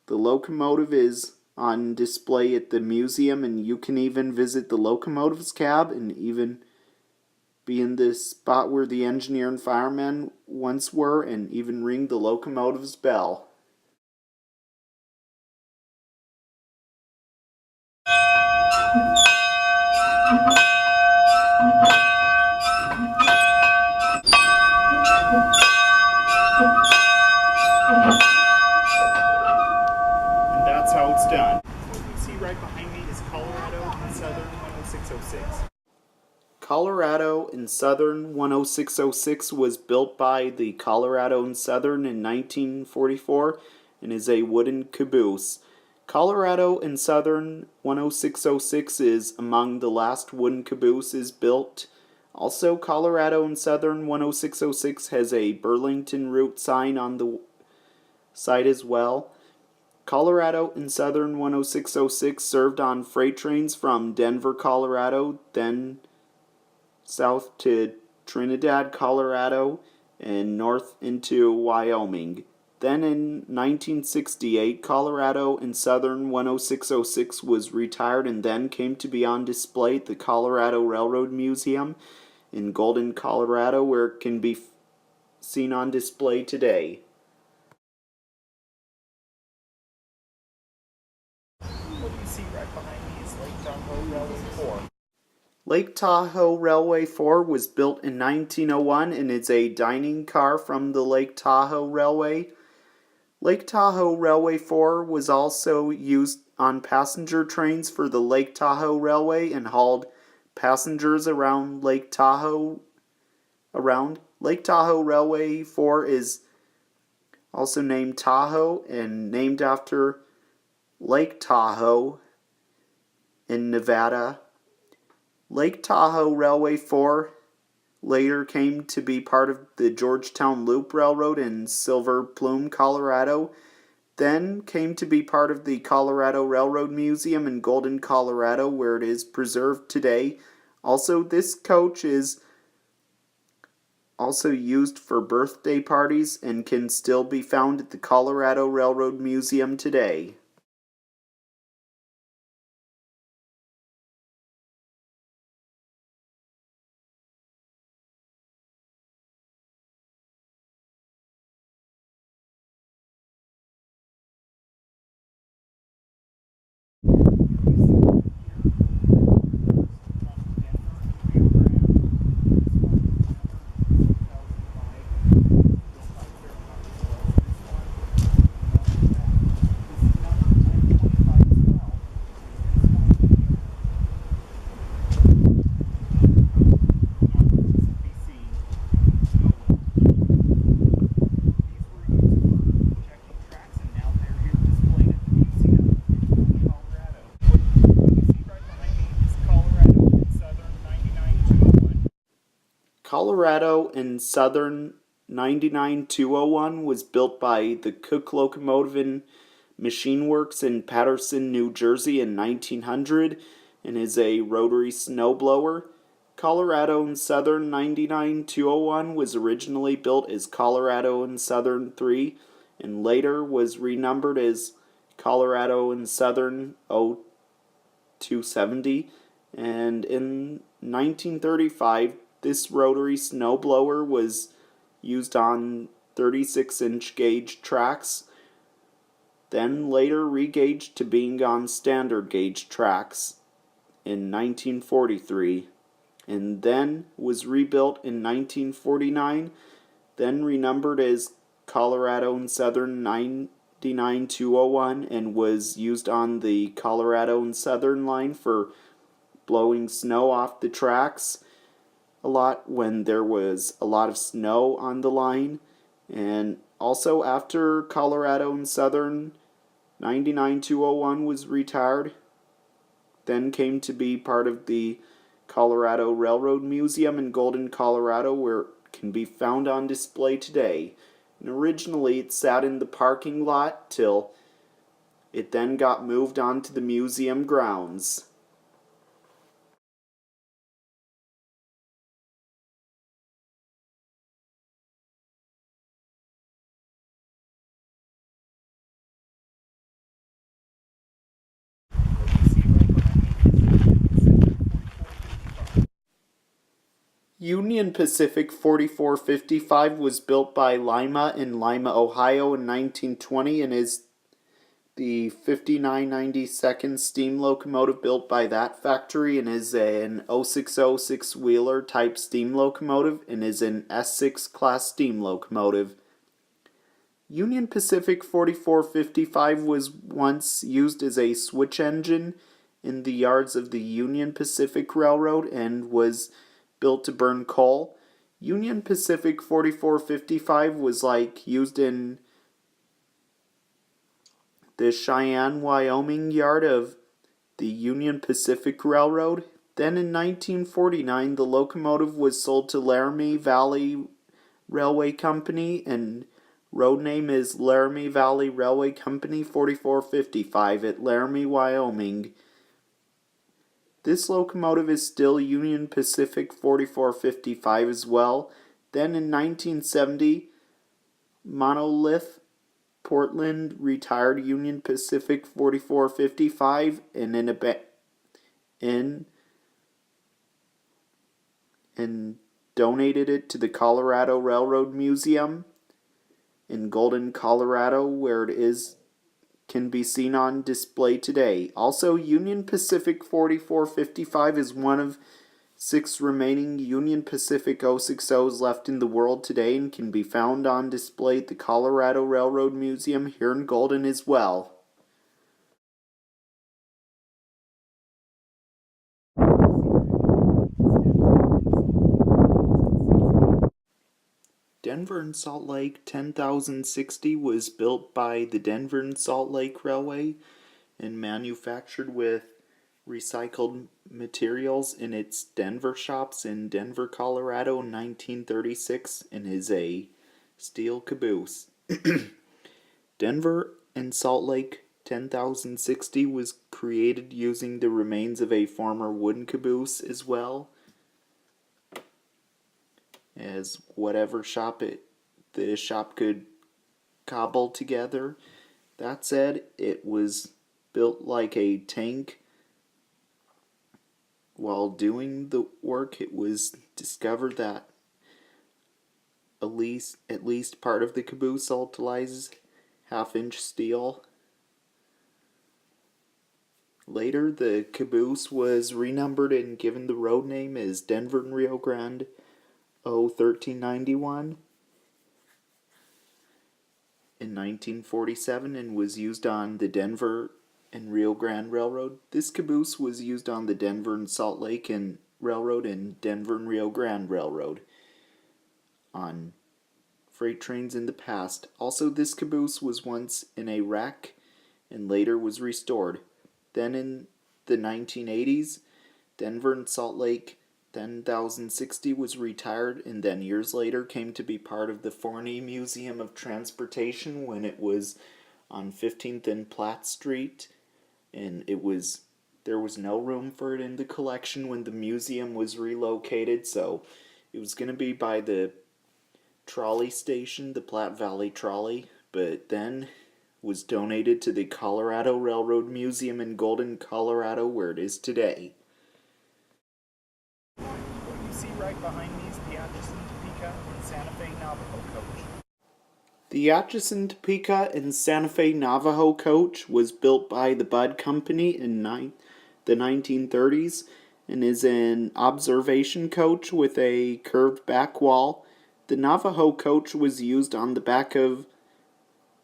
the locomotive is on display at the museum and you can even visit the locomotive's cab and even be in the spot where the engineer and firemen once were and even ring the locomotive's bell. and Southern 10606 was built by the Colorado and Southern in 1944 and is a wooden caboose. Colorado and Southern 10606 is among the last wooden cabooses built. Also, Colorado and Southern 10606 has a Burlington route sign on the side as well. Colorado and Southern 10606 served on freight trains from Denver, Colorado, then south to Trinidad, Colorado, and north into Wyoming. Then in 1968, Colorado and Southern 10606 was retired and then came to be on display at the Colorado Railroad Museum in Golden, Colorado, where it can be seen on display today. What do you see right behind me is Lake Tahoe Railway 4. Lake Tahoe Railway 4 was built in 1901 and is a dining car from the Lake Tahoe Railway. Lake Tahoe Railway 4 was also used on passenger trains for the Lake Tahoe Railway and hauled passengers around Lake Tahoe. Lake Tahoe Railway 4 is also named Tahoe and named after Lake Tahoe in Nevada. Lake Tahoe Railway 4 later came to be part of the Georgetown Loop Railroad in Silver Plume, Colorado, then came to be part of the Colorado Railroad Museum in Golden, Colorado, where it is preserved today. Also, this coach is also used for birthday parties and can still be found at the Colorado Railroad Museum today. Colorado and Southern 99201 was built by the Cook Locomotive and Machine Works in Paterson, New Jersey in 1900 and is a rotary snowblower. Colorado and Southern 99201 was originally built as Colorado and Southern 3 and later was renumbered as Colorado and Southern 0270, and in 1935 this rotary snowblower was used on 36-inch gauge tracks, then later regauged to being on standard gauge tracks in 1943, and then was rebuilt in 1949, then renumbered as Colorado and Southern 99201 and was used on the Colorado and Southern line for blowing snow off the tracks a lot when there was a lot of snow on the line. And also after Colorado and Southern 99201 was retired, then came to be part of the Colorado Railroad Museum in Golden, Colorado, where it can be found on display today. And originally it sat in the parking lot till it then got moved onto the museum grounds. Union Pacific 4455 was built by Lima in Lima, Ohio in 1920 and is the 5992nd steam locomotive built by that factory and is an 0606 wheeler type steam locomotive and is an S6 class steam locomotive. Union Pacific 4455 was once used as a switch engine in the yards of the Union Pacific Railroad and was built to burn coal. Union Pacific 4455 was used in the Cheyenne, Wyoming yard of the Union Pacific Railroad. Then in 1949, the locomotive was sold to Laramie Valley Railway Company, and road name is Laramie Valley Railway Company 4455 at Laramie, Wyoming. This locomotive is still Union Pacific 4455 as well. Then in 1970, Monolith Portland retired Union Pacific 4455 and donated it to the Colorado Railroad Museum in Golden, Colorado, where it can be seen on display today. Also, Union Pacific 4455 is one of 6 remaining Union Pacific 060s left in the world today and can be found on display at the Colorado Railroad Museum here in Golden as well. Denver and Salt Lake 10,060 was built by the Denver and Salt Lake Railway and manufactured with recycled materials in its Denver shops in Denver, Colorado in 1936 and is a steel caboose. Denver and Salt Lake 10,060 was created using the remains of a former wooden caboose as well as whatever the shop could cobble together. That said, it was built like a tank. While doing the work, it was discovered that at least part of the caboose utilizes half-inch steel. Later, the caboose was renumbered and given the road name as Denver and Rio Grande 01391 in 1947 and was used on the Denver and Rio Grande Railroad. This caboose was used on the Denver and Salt Lake and Railroad and Denver and Rio Grande Railroad on freight trains in the past. Also, this caboose was once in a wreck and later was restored. Then in the 1980s, Denver and Salt Lake 10,060 was retired and then years later came to be part of the Forney Museum of Transportation when it was on 15th and Platt Street, and there was no room for it in the collection when the museum was relocated, so it was going to be by the trolley station, the Platte Valley Trolley, but then was donated to the Colorado Railroad Museum in Golden, Colorado, where it is today. What you see right behind me is the Atchison, Topeka, and Santa Fe Navajo coach. The Atchison, Topeka, and Santa Fe Navajo coach was built by the Budd Company in the 1930s and is an observation coach with a curved back wall. The Navajo coach was used on the back of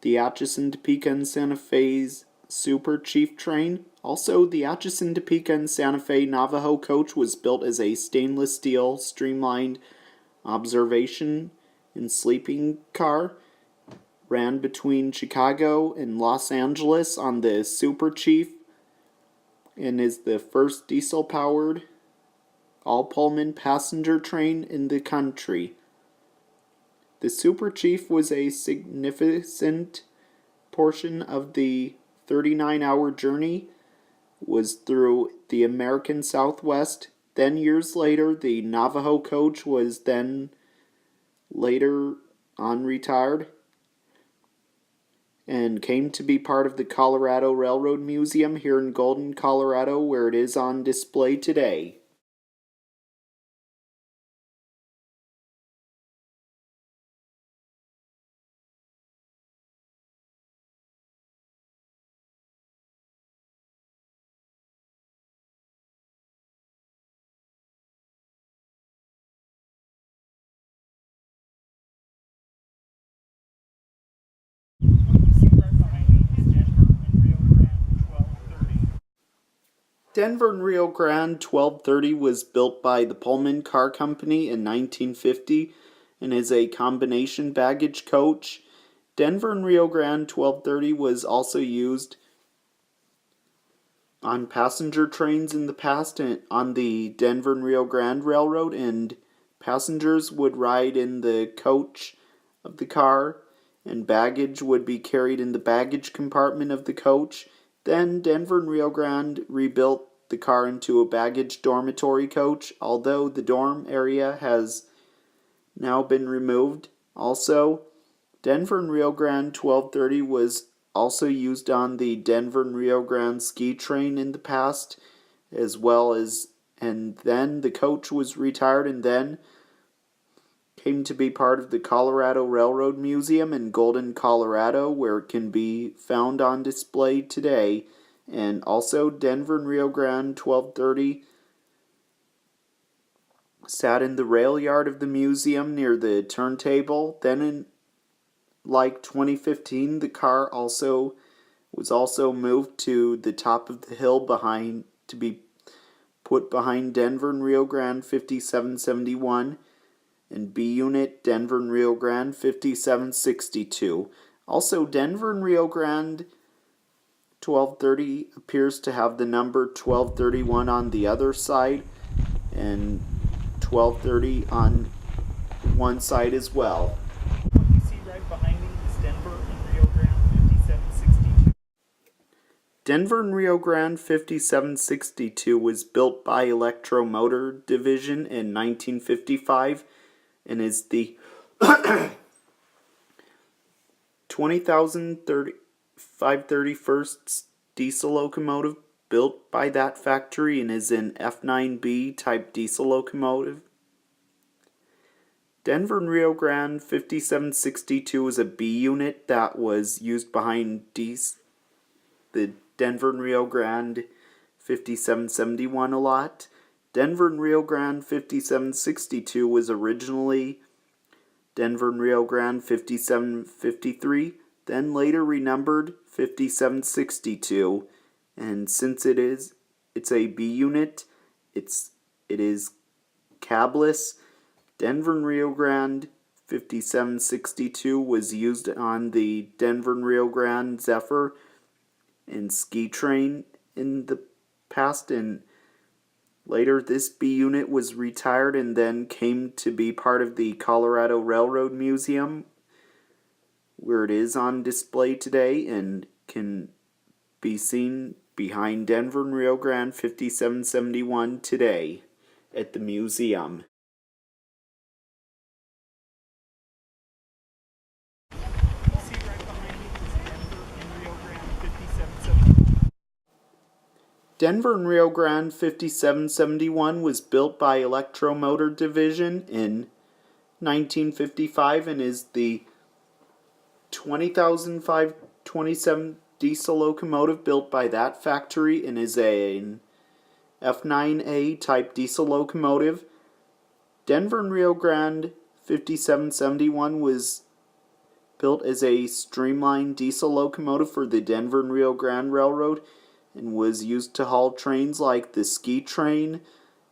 the Atchison, Topeka, and Santa Fe's Super Chief train. Also, the Atchison, Topeka, and Santa Fe Navajo coach was built as a stainless steel streamlined observation and sleeping car. Ran between Chicago and Los Angeles on the Super Chief and is the first diesel-powered all-Pullman passenger train in the country. The Super Chief was a significant portion of the 39-hour journey was through the American Southwest. Then years later, the Navajo coach was then later on retired and came to be part of the Colorado Railroad Museum here in Golden, Colorado, where it is on display today. Denver and Rio Grande 1230 was built by the Pullman Car Company in 1950 and is a combination baggage coach. Denver and Rio Grande 1230 was also used on passenger trains in the past and on the Denver and Rio Grande Railroad, and passengers would ride in the coach of the car and baggage would be carried in the baggage compartment of the coach. Then Denver and Rio Grande rebuilt the car into a baggage dormitory coach, although the dorm area has now been removed. Also, Denver and Rio Grande 1230 was also used on the Denver and Rio Grande ski train in the past, as well as, and then the coach was retired and then came to be part of the Colorado Railroad Museum in Golden, Colorado, where it can be found on display today. And also Denver and Rio Grande 1230 sat in the rail yard of the museum near the turntable. Then in 2015, the car was also moved to the top of the hill behind to be put behind Denver and Rio Grande 5771 and B Unit Denver and Rio Grande 5762. Also, Denver and Rio Grande 1230 appears to have the number 1231 on the other side and 1230 on one side as well. What you see right behind me is Denver and Rio Grande 5762. Denver and Rio Grande 5762 was built by Electromotor Division in 1955 and is the 20,531st diesel locomotive built by that factory and is an F9B type diesel locomotive. Denver and Rio Grande 5762 is a B unit that was used behind the Denver and Rio Grande 5771 a lot. Denver and Rio Grande 5762 was originally Denver and Rio Grande 5753, then later renumbered 5762, and since it's a B unit, it is cabless. Denver and Rio Grande 5762 was used on the Denver and Rio Grande Zephyr and ski train in the past, and later this B unit was retired and then came to be part of the Colorado Railroad Museum, where it is on display today and can be seen behind Denver and Rio Grande 5771 today at the museum. Denver and Rio Grande 5771 was built by Electromotor Division in 1955 and is the 20,527 diesel locomotive built by that factory and is an F9A type diesel locomotive. Denver and Rio Grande 5771 was built as a streamlined diesel locomotive for the Denver and Rio Grande Railroad and was used to haul trains like the ski train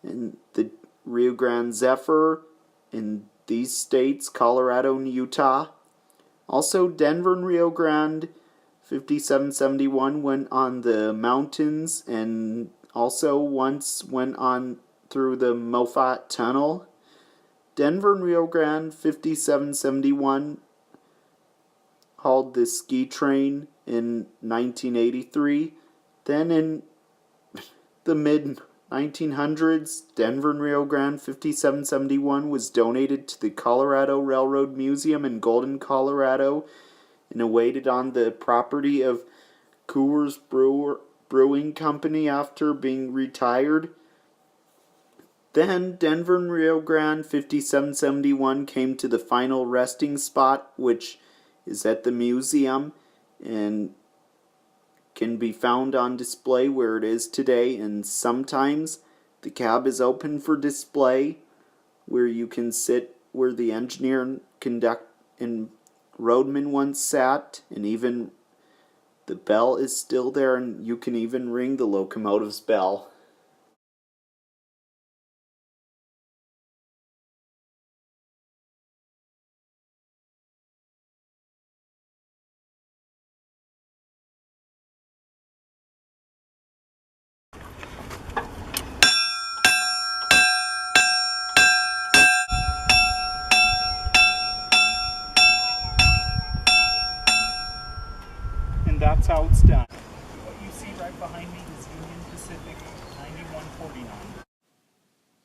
and the Rio Grande Zephyr in these states, Colorado and Utah. Also, Denver and Rio Grande 5771 went on the mountains and also once went on through the Moffat Tunnel. Denver and Rio Grande 5771 hauled the ski train in 1983. Then in the mid-1900s, Denver and Rio Grande 5771 was donated to the Colorado Railroad Museum in Golden, Colorado, and awaited on the property of Coors Brewing Company after being retired. Then Denver and Rio Grande 5771 came to the final resting spot, which is at the museum and can be found on display where it is today, and sometimes the cab is open for display where you can sit where the engineer and roadman once sat, and even the bell is still there and you can even ring the locomotive's bell. and that's how it's done. What you see right behind me is Union Pacific 9149.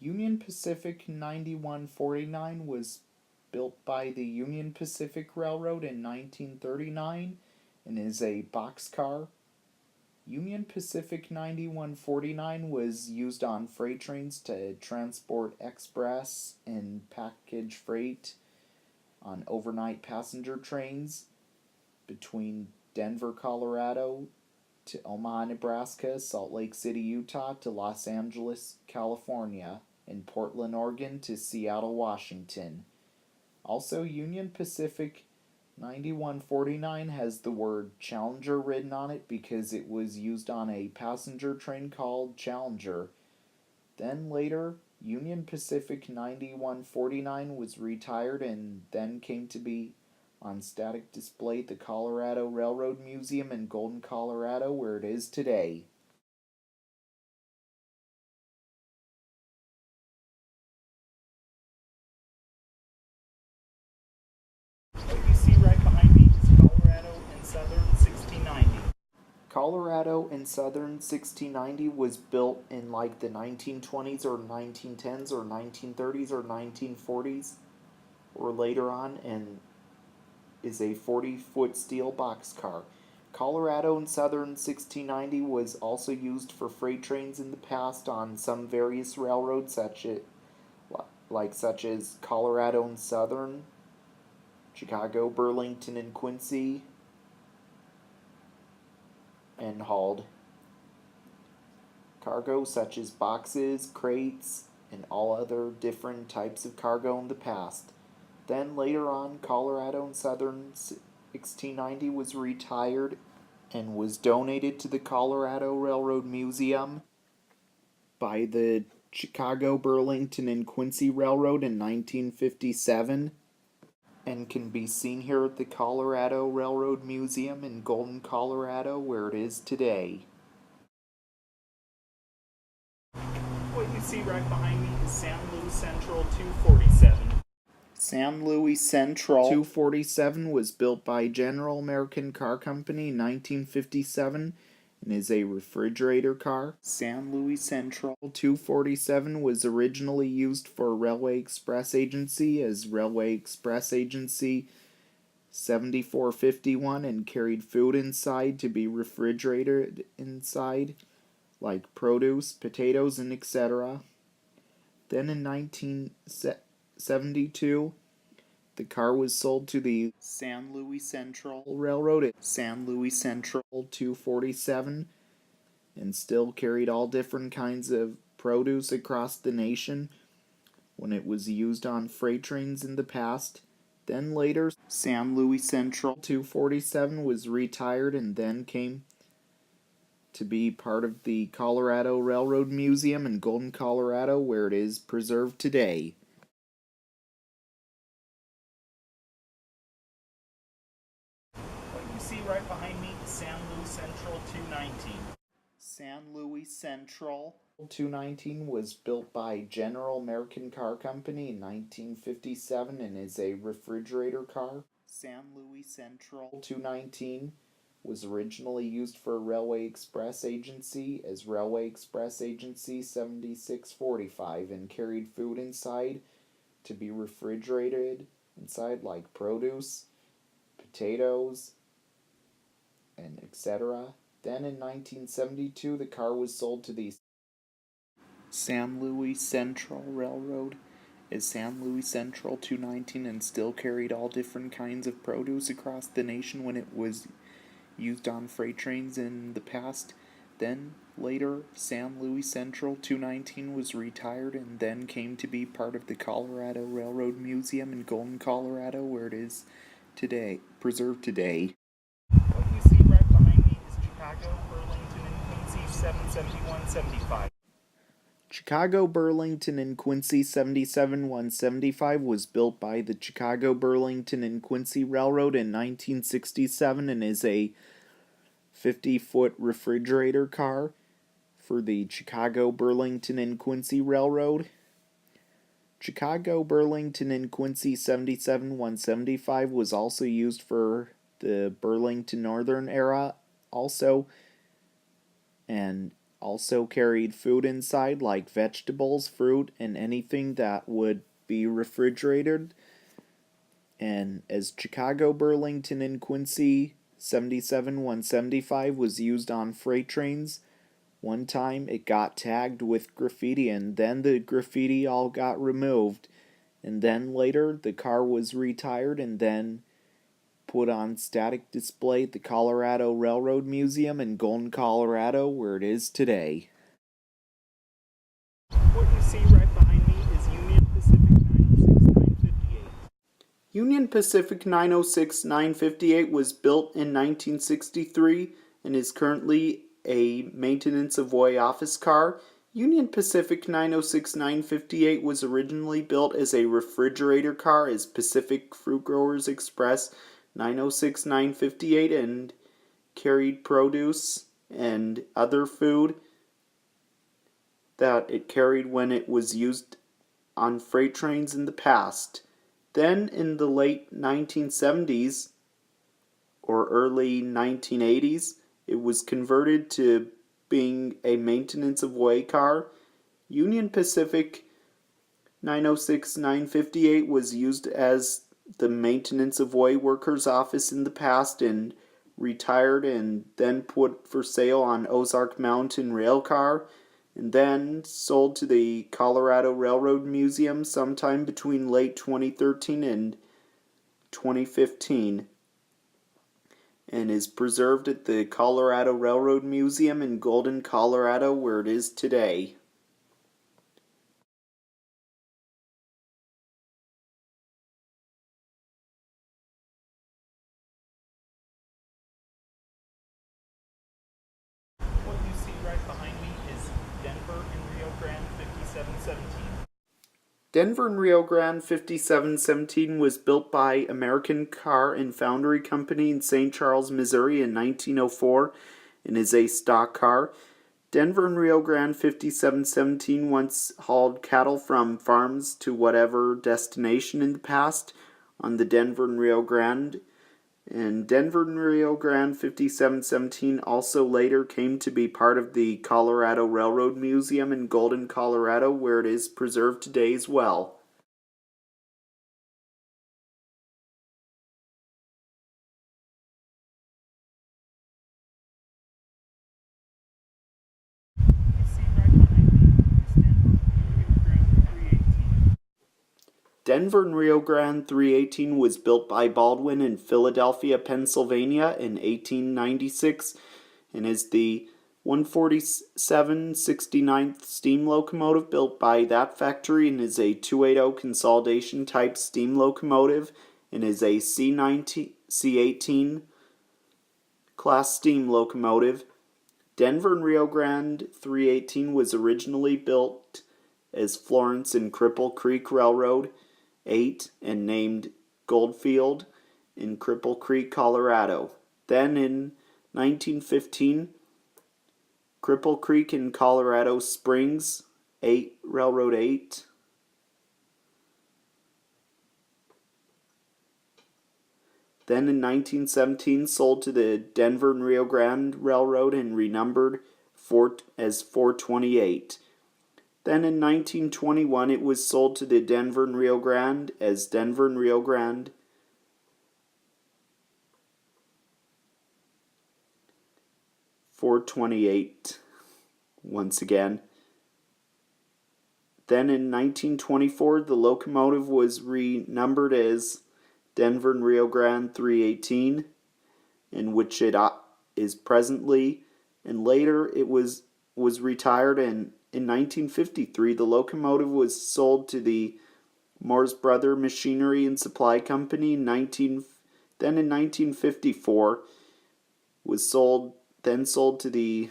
Union Pacific 9149 was built by the Union Pacific Railroad in 1939 and is a boxcar. Union Pacific 9149 was used on freight trains to transport express and package freight on overnight passenger trains between Denver, Colorado to Omaha, Nebraska, Salt Lake City, Utah to Los Angeles, California, and Portland, Oregon to Seattle, Washington. Also, Union Pacific 9149 has the word Challenger written on it because it was used on a passenger train called Challenger. Then later, Union Pacific 9149 was retired and then came to be on static display at the Colorado Railroad Museum in Golden, Colorado, where it is today. What you see right behind me is Colorado and Southern 1690. Colorado and Southern 1690 was built in like the 1920s or 1910s or 1930s or 1940s or later on and is a 40-foot steel boxcar. Colorado and Southern 1690 was also used for freight trains in the past on some various railroads such as Colorado and Southern, Chicago, Burlington, and Quincy, and hauled cargo such as boxes, crates, and all other different types of cargo in the past. Then later on, Colorado and Southern 1690 was retired and was donated to the Colorado Railroad Museum by the Chicago, Burlington, and Quincy Railroad in 1957 and can be seen here at the Colorado Railroad Museum in Golden, Colorado, where it is today. What you see right behind me is San Luis Central 247. San Luis Central 247 was built by General American Car Company in 1957 and is a refrigerator car. San Luis Central 247 was originally used for Railway Express Agency as Railway Express Agency 7451 and carried food inside to be refrigerated inside, like produce, potatoes, and etc. Then in 1972, the car was sold to the San Luis Central Railroad at San Luis Central 247 and still carried all different kinds of produce across the nation when it was used on freight trains in the past. Then later, San Luis Central 247 was retired and then came to be part of the Colorado Railroad Museum in Golden, Colorado, where it is preserved today. What you see right behind me is San Luis Central 219. San Luis Central 219 was built by General American Car Company in 1957 and is a refrigerator car. San Luis Central 219 was originally used for Railway Express Agency as Railway Express Agency 7645 and carried food inside to be refrigerated inside, like produce, potatoes, and etc. Then in 1972, the car was sold to the San Luis Central Railroad as San Luis Central 219 and still carried all different kinds of produce across the nation when it was used on freight trains in the past. Then later, San Luis Central 219 was retired and then came to be part of the Colorado Railroad Museum in Golden, Colorado, where it is today, preserved today. What you see right behind me is Chicago, Burlington, and Quincy 77175. Chicago, Burlington, and Quincy 77175 was built by the Chicago, Burlington, and Quincy Railroad in 1967 and is a 50-foot refrigerator car for the Chicago, Burlington, and Quincy Railroad. Chicago, Burlington, and Quincy 77175 was also used for the Burlington Northern era and also carried food inside like vegetables, fruit, and anything that would be refrigerated. And as Chicago, Burlington, and Quincy 77 175 was used on freight trains, one time it got tagged with graffiti, and then the graffiti all got removed. And then later the car was retired and then put on static display at the Colorado Railroad Museum in Golden, Colorado, where it is today. What you see right behind me is Union Pacific 906-958. Union Pacific 906-958 was built in 1963 and is currently a maintenance avoid office car. Union Pacific 906-958 was originally built as a refrigerator car as Pacific Fruit Growers Express 906-958 and carried produce and other food that it carried when it was used on freight trains in the past. Then in the late 1970s or early 1980s, it was converted to being a maintenance avoid car. Union Pacific 906-958 was used as the maintenance avoid workers office in the past and retired and then put for sale on Ozark Mountain Rail Car and then sold to the Colorado Railroad Museum sometime between late 2013 and 2015 and is preserved at the Colorado Railroad Museum in Golden, Colorado, where it is today. What you see right behind me is Denver and Rio Grande 5717. Denver and Rio Grande 5717 was built by American Car and Foundry Company in St. Charles, Missouri in 1904 and is a stock car. Denver and Rio Grande 5717 once hauled cattle from farms to whatever destination in the past on the Denver and Rio Grande. And Denver and Rio Grande 5717 also later came to be part of the Colorado Railroad Museum in Golden, Colorado, where it is preserved today as well. Denver and Rio Grande 318 was built by Baldwin in Philadelphia, Pennsylvania in 1896 and is the 147/69th steam locomotive built by that factory and is a 280 consolidation type steam locomotive and is a C18 class steam locomotive. Denver and Rio Grande 318 was originally built as Florence and Cripple Creek Railroad 8 and named Goldfield in Cripple Creek, Colorado. Then in 1915, Cripple Creek in Colorado Springs 8 Railroad 8. Then in 1917 sold to the Denver and Rio Grande Railroad and renumbered as 428. Then in 1921 it was sold to the Denver and Rio Grande as Denver and Rio Grande. $428 once again. Then in 1924 the locomotive was renumbered as Denver and Rio Grande 318, in which it is presently, and later it was retired and in 1953, the locomotive was sold to the Morse Brother Machinery and Supply Company. Then in 1954, was sold to the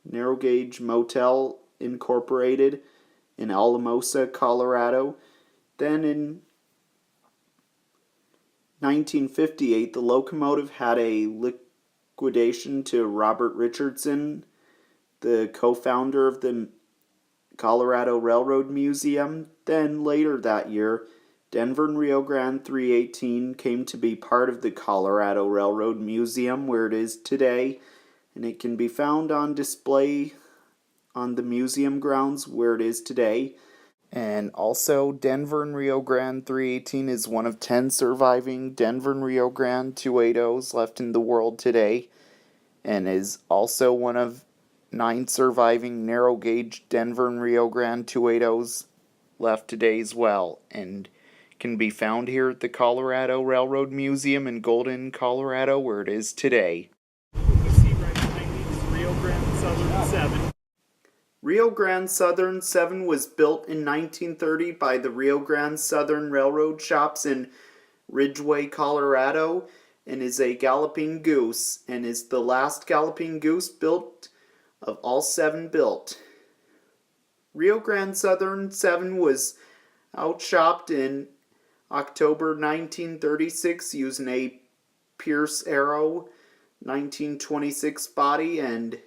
Narrow Gauge Motel Incorporated in Alamosa, Colorado. Then in 1958, the locomotive had a liquidation to Robert Richardson, the co-founder of the Colorado Railroad Museum. Then later that year, Denver and Rio Grande 318 came to be part of the Colorado Railroad Museum where it is today, and it can be found on display on the museum grounds where it is today. And also, Denver and Rio Grande 318 is one of 10 surviving Denver and Rio Grande 280s left in the world today, and is also one of 9 surviving narrow gauge Denver and Rio Grande 280s left today as well, and can be found here at the Colorado Railroad Museum in Golden, Colorado, where it is today. What you see right behind me is Rio Grande Southern 7. Rio Grande Southern 7 was built in 1930 by the Rio Grande Southern Railroad shops in Ridgway, Colorado, and is a galloping goose, and is the last galloping goose built of all 7 built. Rio Grande Southern 7 was outshopped in October 1936 using a Pierce Arrow 1926 body and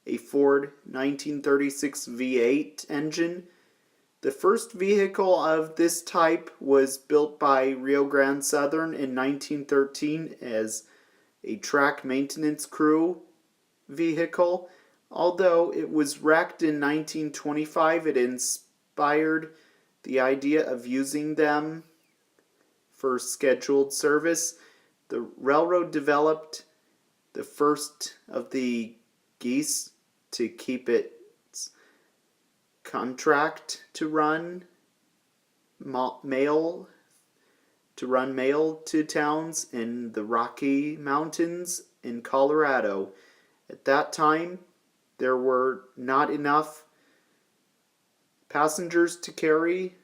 a Ford 1936 V8 engine. The first vehicle of this type was built by Rio Grande Southern in 1913 as a track maintenance crew vehicle. Although it was wrecked in 1925, it inspired the idea of using them for scheduled service. The railroad developed the first of the geese to keep its contract to run mail to towns in the Rocky Mountains in Colorado. At that time, there were not enough passengers to carry,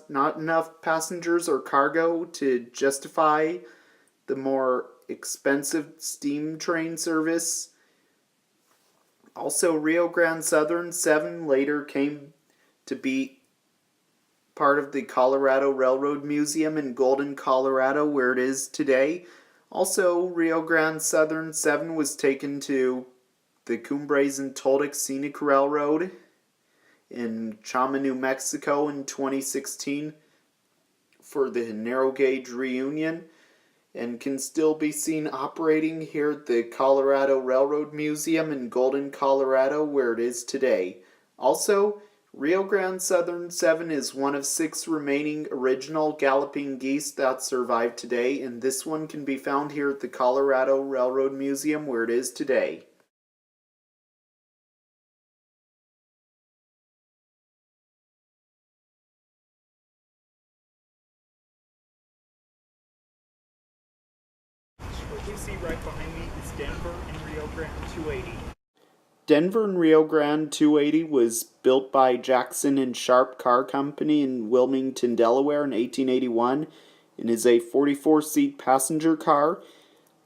not enough passengers or cargo to justify the more expensive steam train service. Also, Rio Grande Southern 7 later came to be part of the Colorado Railroad Museum in Golden, Colorado, where it is today. Also, Rio Grande Southern 7 was taken to the Cumbres and Toltec Scenic Railroad in Chama, New Mexico in 2016 for the narrow gauge reunion, and can still be seen operating here at the Colorado Railroad Museum in Golden, Colorado, where it is today. Also, Rio Grande Southern 7 is one of 6 remaining original galloping geese that survive today, and this one can be found here at the Colorado Railroad Museum where it is today. What you see right behind me is Denver and Rio Grande 280. Denver and Rio Grande 280 was built by Jackson and Sharp Car Company in Wilmington, Delaware in 1881 and is a 44-seat passenger car.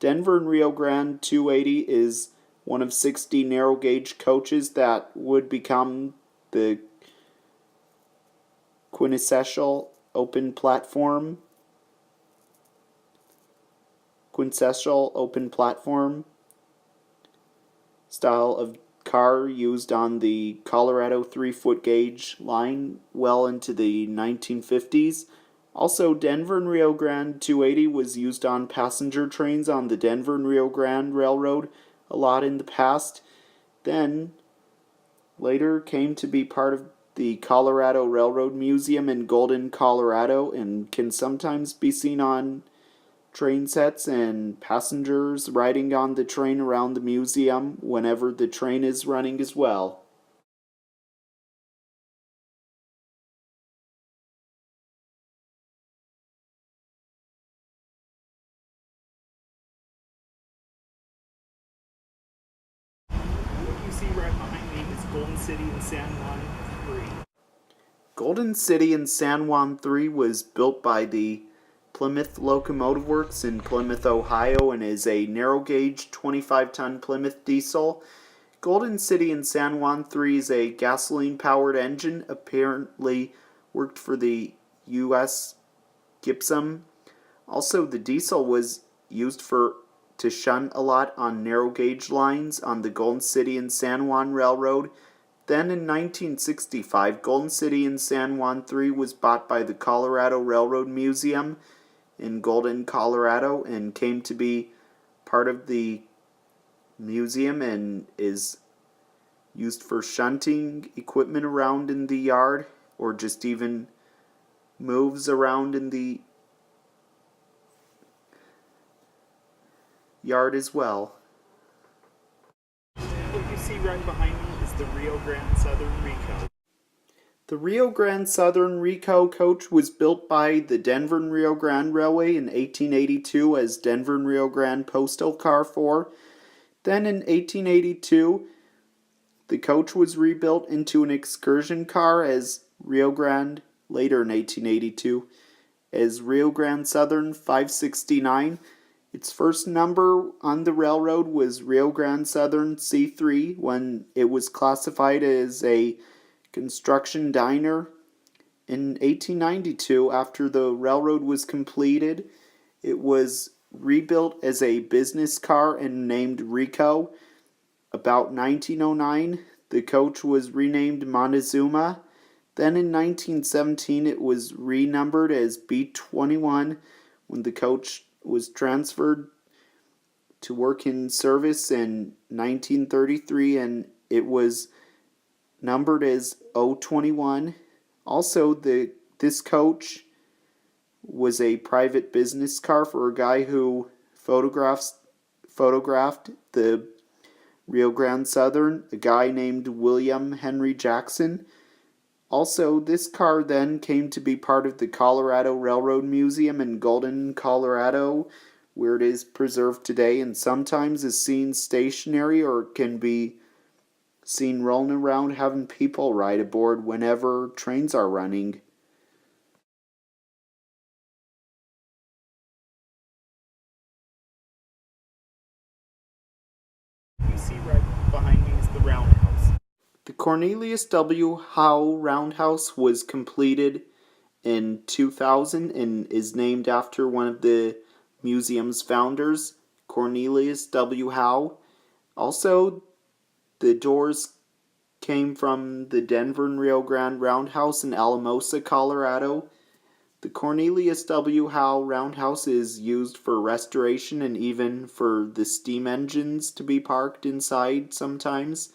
Denver and Rio Grande 280 is one of 60 narrow gauge coaches that would become the quintessential open platform style of car used on the Colorado 3-foot gauge line well into the 1950s. Also, Denver and Rio Grande 280 was used on passenger trains on the Denver and Rio Grande Railroad a lot in the past. Then, later came to be part of the Colorado Railroad Museum in Golden, Colorado, and can sometimes be seen on train sets and passengers riding on the train around the museum whenever the train is running as well. What you see right behind me is Golden City and San Juan 3. Golden City and San Juan 3 was built by the Plymouth Locomotive Works in Plymouth, Ohio, and is a narrow-gauge 25-ton Plymouth diesel. Golden City and San Juan 3 is a gasoline-powered engine, apparently worked for the U.S. Gypsum. Also, the diesel was used to shunt a lot on narrow-gauge lines on the Golden City and San Juan Railroad. Then in 1965, Golden City in San Juan 3 was bought by the Colorado Railroad Museum in Golden, Colorado, and came to be part of the museum and is used for shunting equipment around in the yard, or just even moves around in the yard as well. What you see right behind me is the Rio Grande Southern Rico. The Rio Grande Southern Rico coach was built by the Denver and Rio Grande Railway in 1882 as Denver and Rio Grande Postal Car 4. Then in 1882, the coach was rebuilt into an excursion car as Rio Grande, later in 1882, as Rio Grande Southern 569. Its first number on the railroad was Rio Grande Southern C3 when it was classified as a construction diner. In 1892, after the railroad was completed, it was rebuilt as a business car and named Rico. About 1909, the coach was renamed Montezuma. Then in 1917, it was renumbered as B21 when the coach was transferred to work in service in 1933, and it was numbered as O21. Also, this coach was a private business car for a guy who photographed the Rio Grande Southern, a guy named William Henry Jackson. Also, this car then came to be part of the Colorado Railroad Museum in Golden, Colorado, where it is preserved today and sometimes is seen stationary or can be seen rolling around having people ride aboard whenever trains are running. You see right behind me is the roundhouse. The Cornelius W. Howe Roundhouse was completed in 2000 and is named after one of the museum's founders, Cornelius W. Howe. Also, the doors came from the Denver and Rio Grande Roundhouse in Alamosa, Colorado. The Cornelius W. Howe Roundhouse is used for restoration and even for the steam engines to be parked inside sometimes.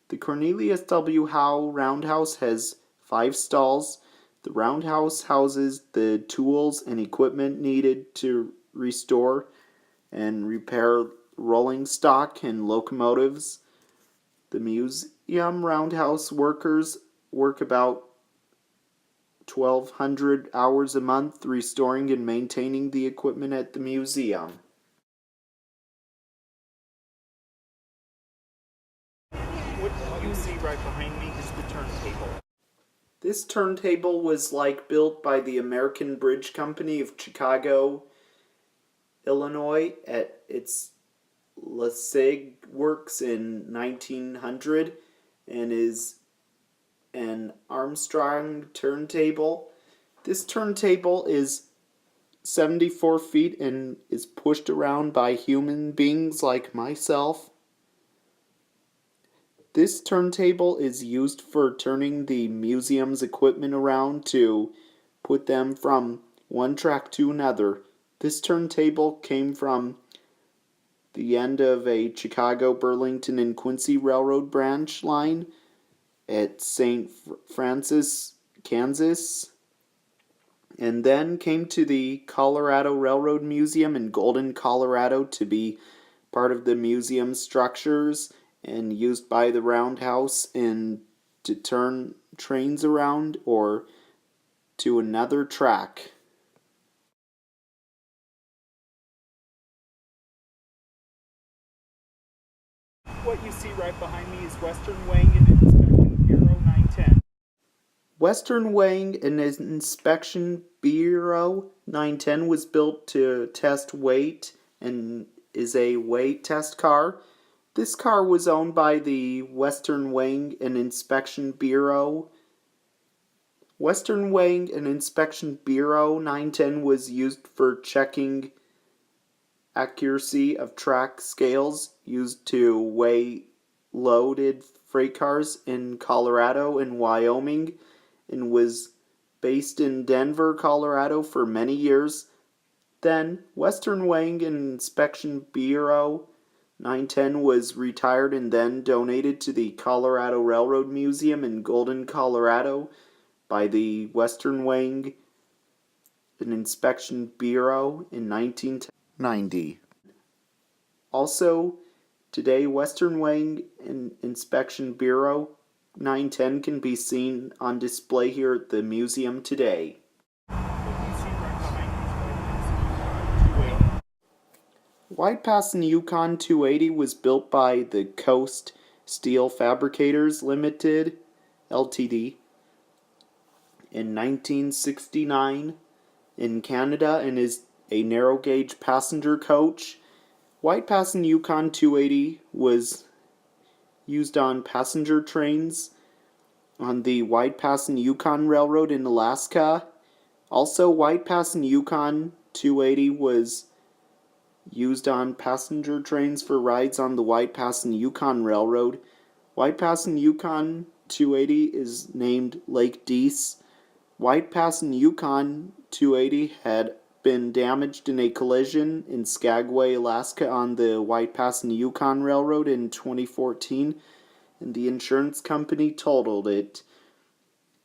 The Cornelius W. Howe Roundhouse has 5 stalls. The roundhouse houses the tools and equipment needed to restore and repair rolling stock and locomotives. The museum roundhouse workers work about 1,200 hours a month restoring and maintaining the equipment at the museum. What you see right behind me is the turntable. This turntable was built by the American Bridge Company of Chicago, Illinois at its LaSalle Works in 1900 and is an Armstrong turntable. This turntable is 74 feet and is pushed around by human beings like myself. This turntable is used for turning the museum's equipment around to put them from one track to another. This turntable came from the end of a Chicago, Burlington, and Quincy Railroad branch line at St. Francis, Kansas, and then came to the Colorado Railroad Museum in Golden, Colorado to be part of the museum structures and used by the roundhouse and to turn trains around or to another track. What you see right behind me is Western Weighing and Inspection Bureau 910. Western Weighing and Inspection Bureau 910 was built to test weight and is a weight test car. This car was owned by the Western Weighing and Inspection Bureau. Western Weighing and Inspection Bureau 910 was used for checking accuracy of track scales used to weigh loaded freight cars in Colorado and Wyoming, and was based in Denver, Colorado for many years. Then Western Wing Inspection Bureau 910 was retired and then donated to the Colorado Railroad Museum in Golden, Colorado by the Western Wing Inspection Bureau in 1990. Also, today Western Wing Inspection Bureau 910 can be seen on display here at the museum today. White Pass and Yukon 280 was built by the Coast Steel Fabricators Limited, Ltd. in 1969 in Canada and is a narrow gauge passenger coach. White Pass and Yukon 280 was used on passenger trains on the White Pass and Yukon Railroad in Alaska. Also, White Pass and Yukon 280 was used on passenger trains for rides on the White Pass and Yukon Railroad. White Pass and Yukon 280 is named Lake Dease. White Pass and Yukon 280 had been damaged in a collision in Skagway, Alaska on the White Pass and Yukon Railroad in 2014, and the insurance company totaled it.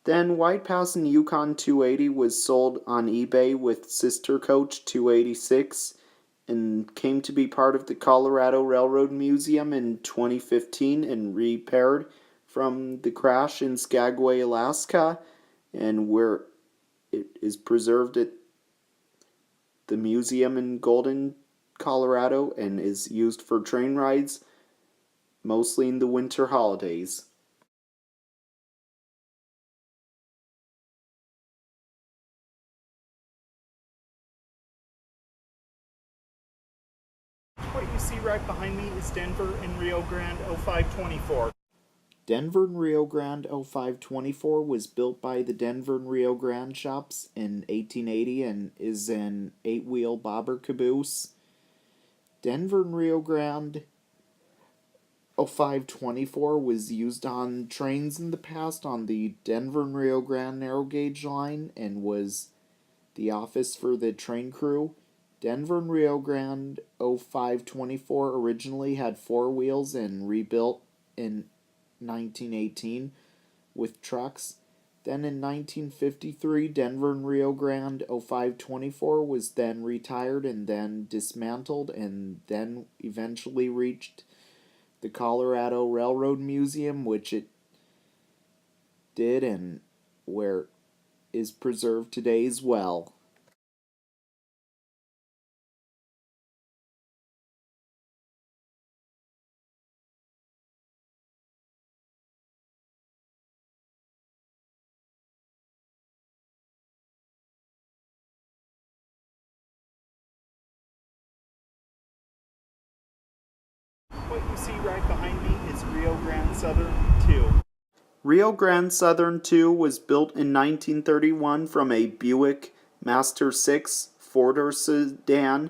Then White Pass and Yukon 280 was sold on eBay with sister coach 286 and came to be part of the Colorado Railroad Museum in 2015 and repaired from the crash in Skagway, Alaska, and where it is preserved at the museum in Golden, Colorado, and is used for train rides, mostly in the winter holidays. What you see right behind me is Denver and Rio Grande 0524. Denver and Rio Grande 0524 was built by the Denver and Rio Grande shops in 1880 and is an 8-wheel bobber caboose. Denver and Rio Grande 0524 was used on trains in the past on the Denver and Rio Grande narrow gauge line and was the office for the train crew. Denver and Rio Grande 0524 originally had 4 wheels and rebuilt in 1918 with trucks. Then in 1953, Denver and Rio Grande 0524 was then retired and then dismantled and then eventually reached the Colorado Railroad Museum, which it did and where is preserved today as well. What you see right behind me is Rio Grande Southern 2. Rio Grande Southern 2 was built in 1931 from a Buick Master 6 four-door sedan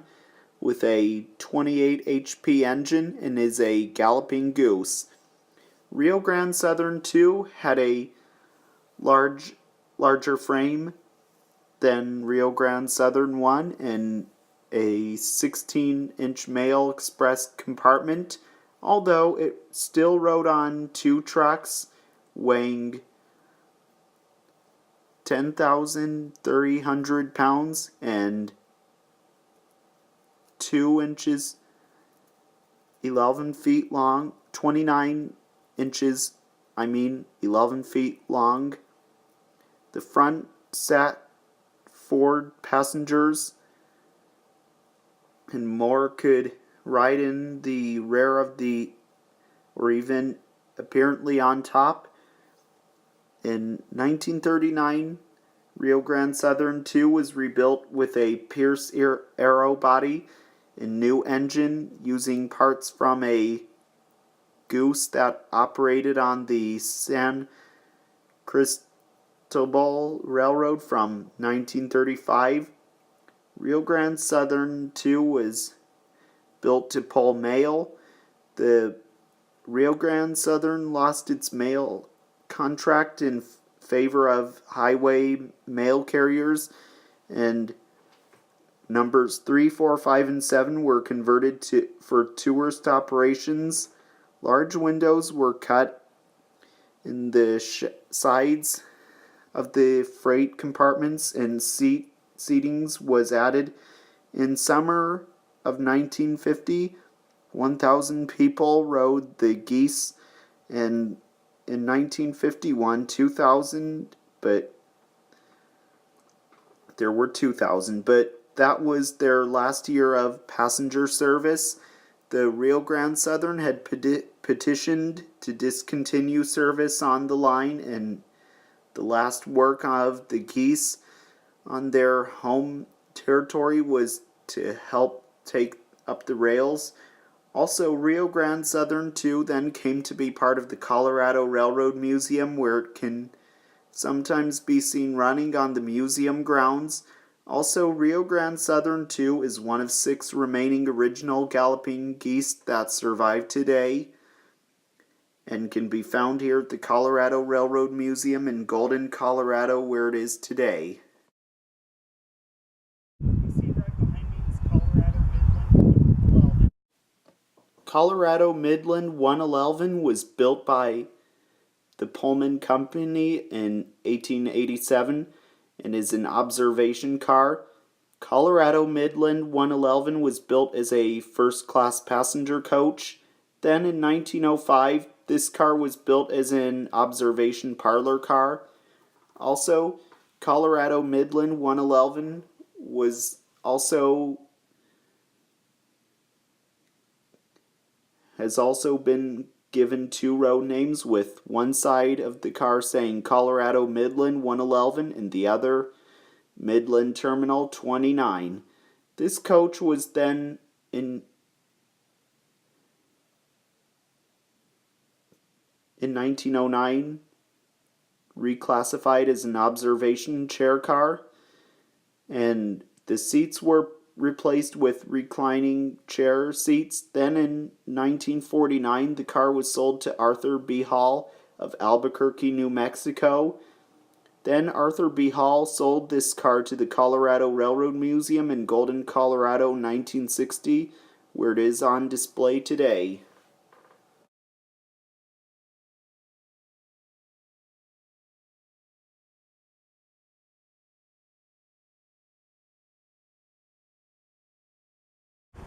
with a 28 HP engine and is a galloping goose. Rio Grande Southern 2 had a larger frame than Rio Grande Southern 1 and a 16-inch mail express compartment, although it still rode on 2 trucks weighing 10,300 pounds and 2 inches 11 feet long, 29 inches 11 feet long. The front sat 4 passengers and more could ride in the rear of the, or even apparently on top. In 1939, Rio Grande Southern 2 was rebuilt with a Pierce Arrow body and new engine using parts from a goose that operated on the San Cristobal Railroad from 1935. Rio Grande Southern 2 was built to pull mail. The Rio Grande Southern lost its mail contract in favor of highway mail carriers, and numbers 3, 4, 5, and 7 were converted for tourist operations. Large windows were cut in the sides of the freight compartments, and seatings was added. In summer of 1950, 1,000 people rode the geese, and in 1951, 2,000, but there were 2,000, but that was their last year of passenger service. The Rio Grande Southern had petitioned to discontinue service on the line, and the last work of the geese on their home territory was to help take up the rails. Also, Rio Grande Southern too then came to be part of the Colorado Railroad Museum, where it can sometimes be seen running on the museum grounds. Also, Rio Grande Southern too is one of 6 remaining original galloping geese that survive today and can be found here at the Colorado Railroad Museum in Golden, Colorado, where it is today. Colorado Midland 111 was built by the Pullman Company in 1887 and is an observation car. Colorado Midland 111 was built as a first-class passenger coach. Then in 1905, this car was built as an observation parlor car. Also, Colorado Midland 111 has also been given 2 road names, with one side of the car saying Colorado Midland 111 and the other Midland Terminal 29. This coach was then in 1909 reclassified as an observation chair car, and the seats were replaced with reclining chair seats. Then in 1949, the car was sold to Arthur B. Hall of Albuquerque, New Mexico. Then Arthur B. Hall sold this car to the Colorado Railroad Museum in Golden, Colorado in 1960, where it is on display today.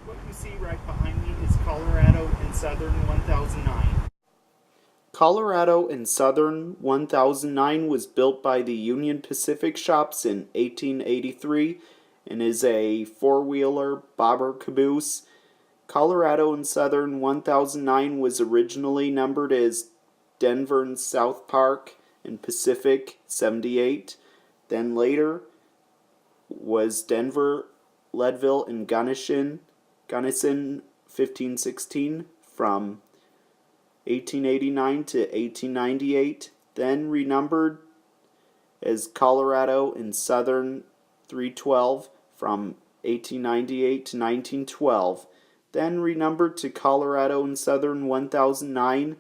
What you see right behind me is Colorado and Southern 1009. Colorado and Southern 1009 was built by the Union Pacific Shops in 1883 and is a 4-wheeler bobber caboose. Colorado and Southern 1009 was originally numbered as Denver and South Park and Pacific 78. Then later was Denver, Leadville, and Gunnison 1516 from 1889 to 1898, then renumbered as Colorado and Southern 312 from 1898 to 1912, then renumbered to Colorado and Southern 1009,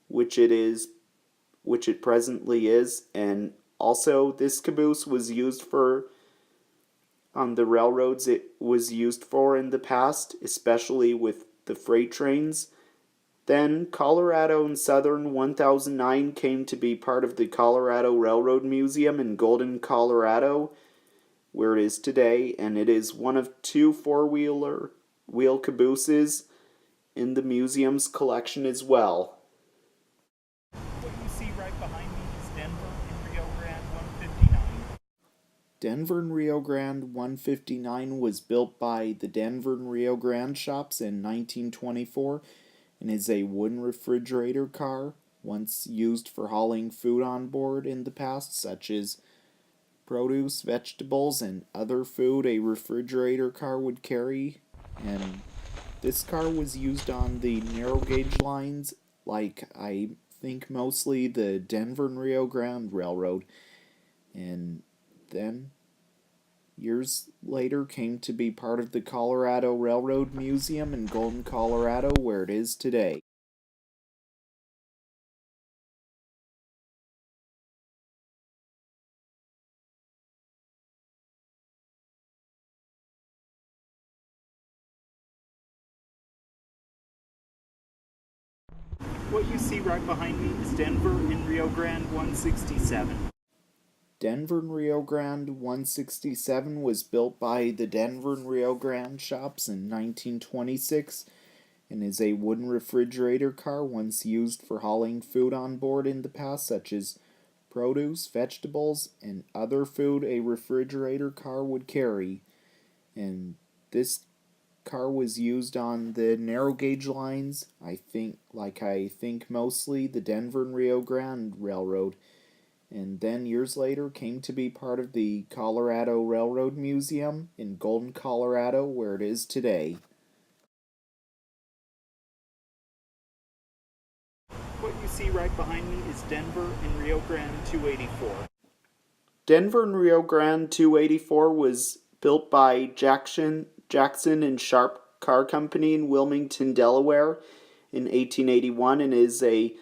which it presently is, and also this caboose was used on the railroads it was used for in the past, especially with the freight trains. Then Colorado and Southern 1009 came to be part of the Colorado Railroad Museum in Golden, Colorado, where it is today, and it is one of 2 4-wheel cabooses in the museum's collection as well. What you see right behind me is Denver and Rio Grande 159. Denver and Rio Grande 159 was built by the Denver and Rio Grande shops in 1924 and is a wooden refrigerator car, once used for hauling food on board in the past, such as produce, vegetables, and other food a refrigerator car would carry. And this car was used on the narrow gauge lines, like I think mostly the Denver and Rio Grande Railroad. And then years later came to be part of the Colorado Railroad Museum in Golden, Colorado, where it is today. What you see right behind me is Denver and Rio Grande 167. Denver and Rio Grande 167 was built by the Denver and Rio Grande shops in 1926 and is a wooden refrigerator car once used for hauling food on board in the past, such as produce, vegetables, and other food a refrigerator car would carry. And this car was used on the narrow gauge lines, I think mostly the Denver and Rio Grande Railroad, and then years later came to be part of the Colorado Railroad Museum in Golden, Colorado, where it is today. What you see right behind me is Denver and Rio Grande 284. Denver and Rio Grande 284 was built by Jackson and Sharp Car Company in Wilmington, Delaware in 1881 and is a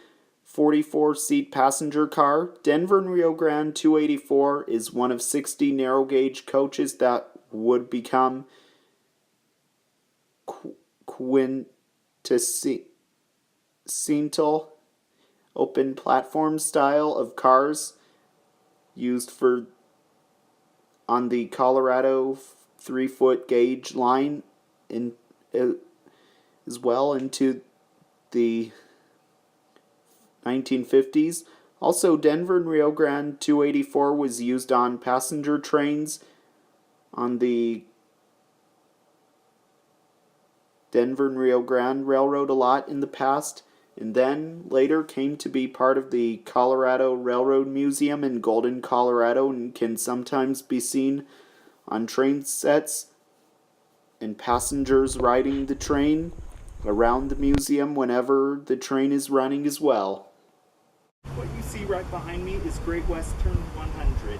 44-seat passenger car. Denver and Rio Grande 284 is one of 60 narrow gauge coaches that would become quintessential open platform style of cars used on the Colorado 3-foot gauge line as well into the 1950s. Also, Denver and Rio Grande 284 was used on passenger trains on the Denver and Rio Grande Railroad a lot in the past, and then later came to be part of the Colorado Railroad Museum in Golden, Colorado, and can sometimes be seen on train sets and passengers riding the train around the museum whenever the train is running as well. What you see right behind me is Great Western 100.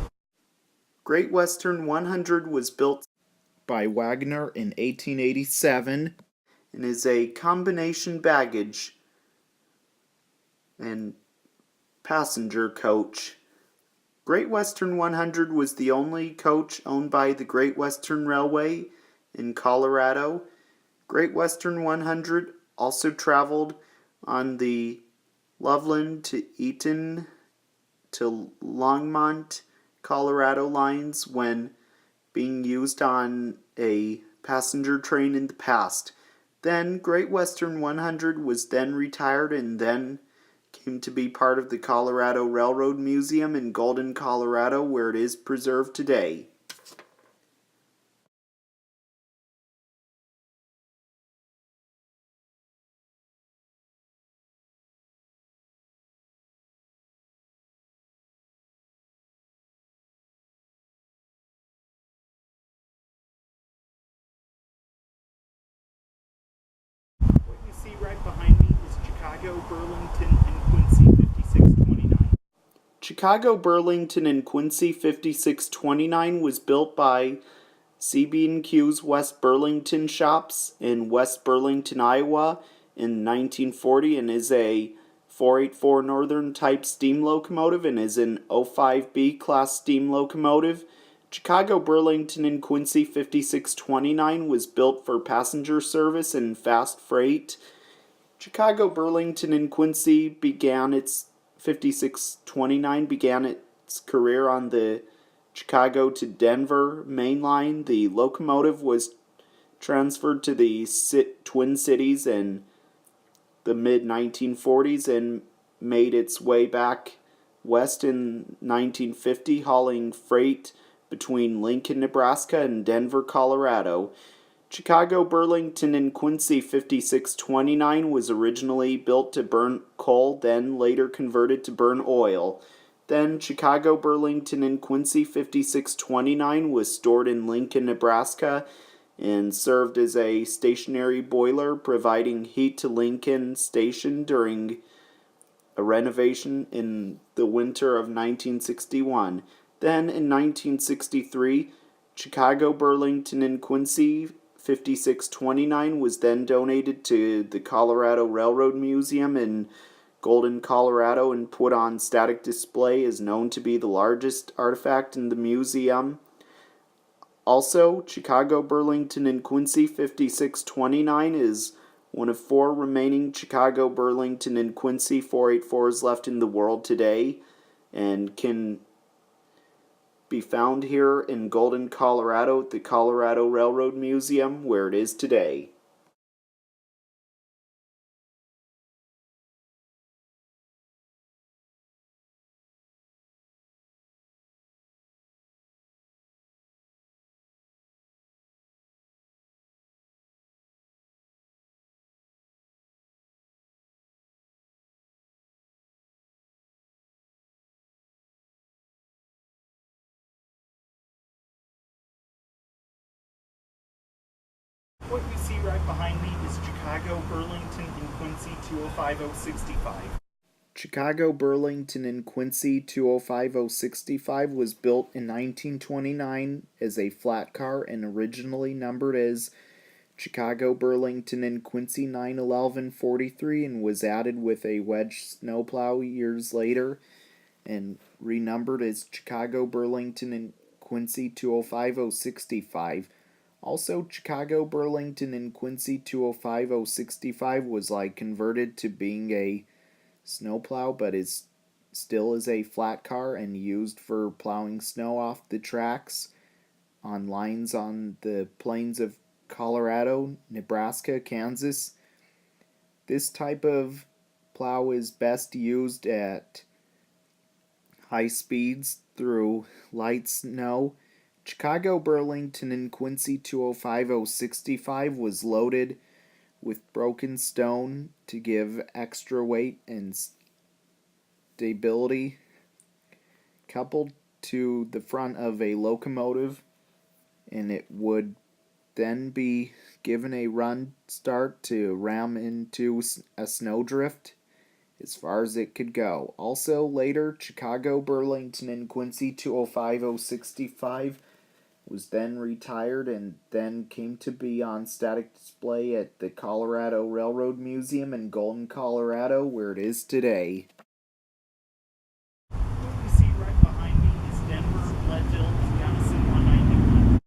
Great Western 100 was built by Wagner in 1887 and is a combination baggage and passenger coach. Great Western 100 was the only coach owned by the Great Western Railway in Colorado. Great Western 100 also traveled on the Loveland to Eaton to Longmont, Colorado lines when being used on a passenger train in the past. Then Great Western 100 was then retired and then came to be part of the Colorado Railroad Museum in Golden, Colorado, where it is preserved today. What you see right behind me is Chicago, Burlington, and Quincy 5629. Chicago, Burlington, and Quincy 5629 was built by CB&Q's West Burlington shops in West Burlington, Iowa in 1940 and is a 484 Northern type steam locomotive and is an 05B class steam locomotive. Chicago, Burlington, and Quincy 5629 was built for passenger service and fast freight. Chicago, Burlington, and Quincy 5629 began its career on the Chicago to Denver main line. The locomotive was transferred to the Twin Cities in the mid-1940s and made its way back west in 1950, hauling freight between Lincoln, Nebraska and Denver, Colorado. Chicago, Burlington, and Quincy 5629 was originally built to burn coal, then later converted to burn oil. Then Chicago, Burlington, and Quincy 5629 was stored in Lincoln, Nebraska and served as a stationary boiler, providing heat to Lincoln Station during a renovation in the winter of 1961. Then in 1963, Chicago, Burlington, and Quincy 5629 was then donated to the Colorado Railroad Museum in Golden, Colorado, and put on static display, is known to be the largest artifact in the museum. Also, Chicago, Burlington, and Quincy 5629 is one of 4 remaining Chicago, Burlington, and Quincy 484s left in the world today, and can be found here in Golden, Colorado at the Colorado Railroad Museum, where it is today. What you see right behind me is Chicago, Burlington, and Quincy 205065. Chicago, Burlington, and Quincy 205065 was built in 1929 as a flat car and originally numbered as Chicago, Burlington, and Quincy 91143 and was added with a wedge snowplow years later and renumbered as Chicago, Burlington, and Quincy 205065. Also, Chicago, Burlington, and Quincy 205065 was converted to being a snowplow, but still is a flat car and used for plowing snow off the tracks on lines on the plains of Colorado, Nebraska, Kansas. This type of plow is best used at high speeds through light snow. Chicago, Burlington, and Quincy 205065 was loaded with broken stone to give extra weight and stability, coupled to the front of a locomotive, and it would then be given a run start to ram into a snowdrift as far as it could go. Also, later, Chicago, Burlington, and Quincy 205065 was then retired and then came to be on static display at the Colorado Railroad Museum in Golden, Colorado, where it is today. What you see right behind me is Denver, Leadville, and Gunnison 191.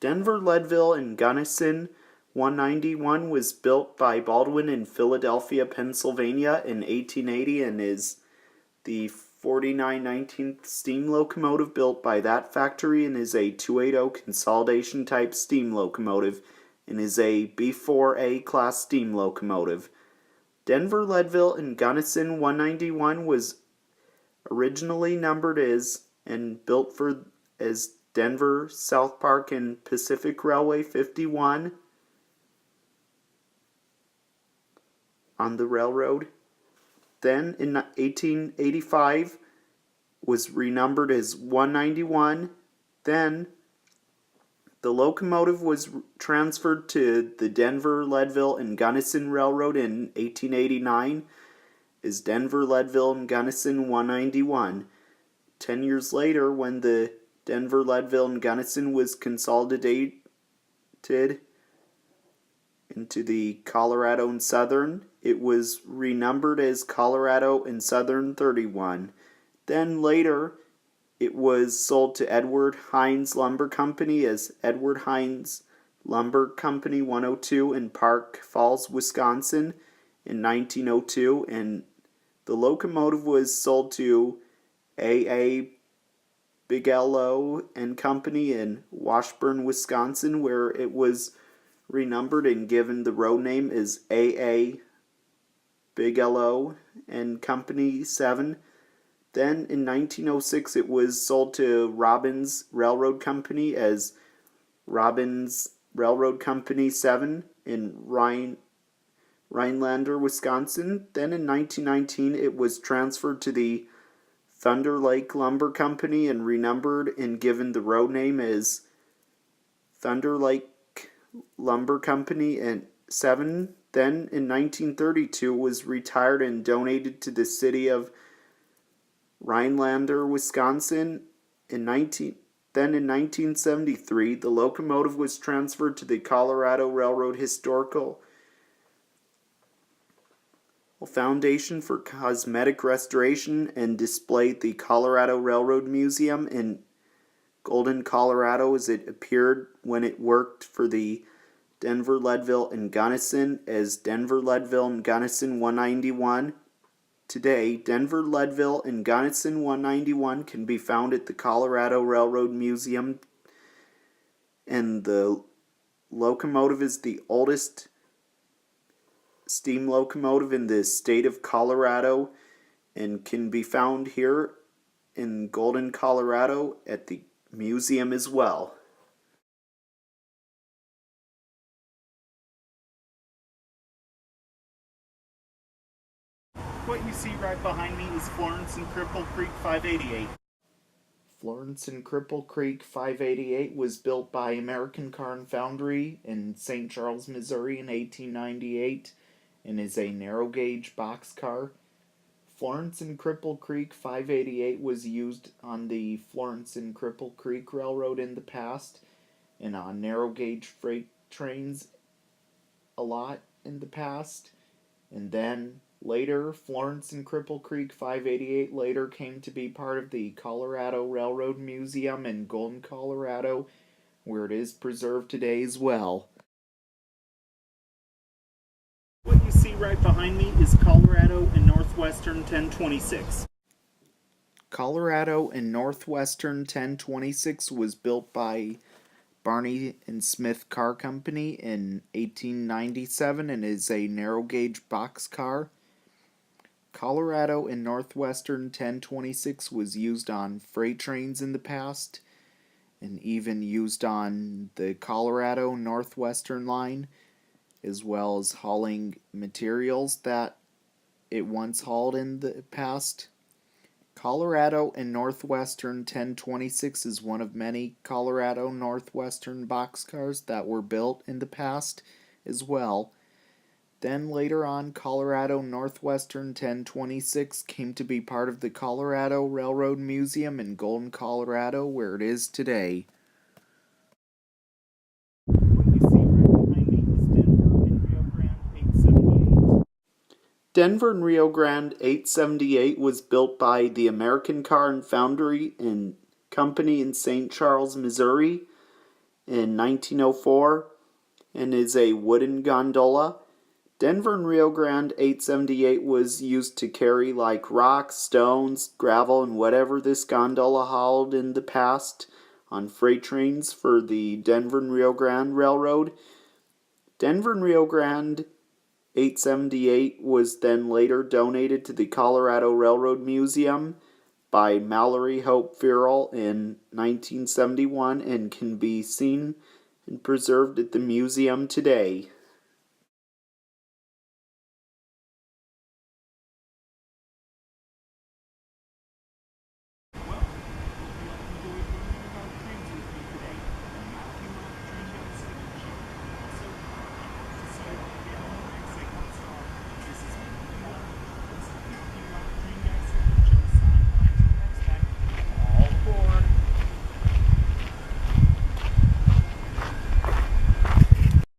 Denver, Leadville, and Gunnison 191 was built by Baldwin in Philadelphia, Pennsylvania in 1880 and is the 49/19 steam locomotive built by that factory and is a 280 consolidation type steam locomotive and is a B4A class steam locomotive. Denver, Leadville, and Gunnison 191 was originally numbered as and built for as Denver, South Park, and Pacific Railway 51 on the railroad. Then in 1885 was renumbered as 191. Then the locomotive was transferred to the Denver, Leadville, and Gunnison Railroad in 1889 as Denver, Leadville, and Gunnison 191. 10 years later, when the Denver, Leadville, and Gunnison was consolidated into the Colorado and Southern, it was renumbered as Colorado and Southern 31. Then later, it was sold to Edward Hines Lumber Company as Edward Hines Lumber Company 102 in Park Falls, Wisconsin in 1902, and the locomotive was sold to A.A. Bigelow and Company in Washburn, Wisconsin, where it was renumbered and given the road name as A.A. Bigelow and Company 7. Then in 1906 it was sold to Robbins Railroad Company as Robbins Railroad Company 7 in Rhinelander, Wisconsin. Then in 1919 it was transferred to the Thunder Lake Lumber Company and renumbered and given the road name as Thunder Lake Lumber Company and 7. Then in 1932 was retired and donated to the city of Rhinelander, Wisconsin. Then in 1973 the locomotive was transferred to the Colorado Railroad Historical Foundation for cosmetic restoration and displayed at the Colorado Railroad Museum in Golden, Colorado, as it appeared when it worked for the Denver, Leadville, and Gunnison as Denver, Leadville, and Gunnison 191. Today, Denver, Leadville, and Gunnison 191 can be found at the Colorado Railroad Museum, and the locomotive is the oldest steam locomotive in the state of Colorado and can be found here in Golden, Colorado at the museum as well. What you see right behind me is Florence and Cripple Creek 588. Florence and Cripple Creek 588 was built by American Car and Foundry in St. Charles, Missouri in 1898 and is a narrow gauge boxcar. Florence and Cripple Creek 588 was used on the Florence and Cripple Creek Railroad in the past and on narrow gauge freight trains a lot in the past, and then later, Florence and Cripple Creek 588 later came to be part of the Colorado Railroad Museum in Golden, Colorado, where it is preserved today as well. What you see right behind me is Colorado and Northwestern 1026. Colorado and Northwestern 1026 was built by Barney and Smith Car Company in 1897 and is a narrow gauge boxcar. Colorado and Northwestern 1026 was used on freight trains in the past and even used on the Colorado Northwestern line, as well as hauling materials that it once hauled in the past. Colorado and Northwestern 1026 is one of many Colorado Northwestern boxcars that were built in the past as well. Then later on, Colorado Northwestern 1026 came to be part of the Colorado Railroad Museum in Golden, Colorado, where it is today. What you see right behind me is Denver and Rio Grande 878. Denver and Rio Grande 878 was built by the American Car and Foundry and Company in St. Charles, Missouri in 1904 and is a wooden gondola. Denver and Rio Grande 878 was used to carry like rocks, stones, gravel, and whatever this gondola hauled in the past on freight trains for the Denver and Rio Grande Railroad. Denver and Rio Grande 878 was then later donated to the Colorado Railroad Museum by Mallory Hope Farrell in 1971 and can be seen and preserved at the museum today.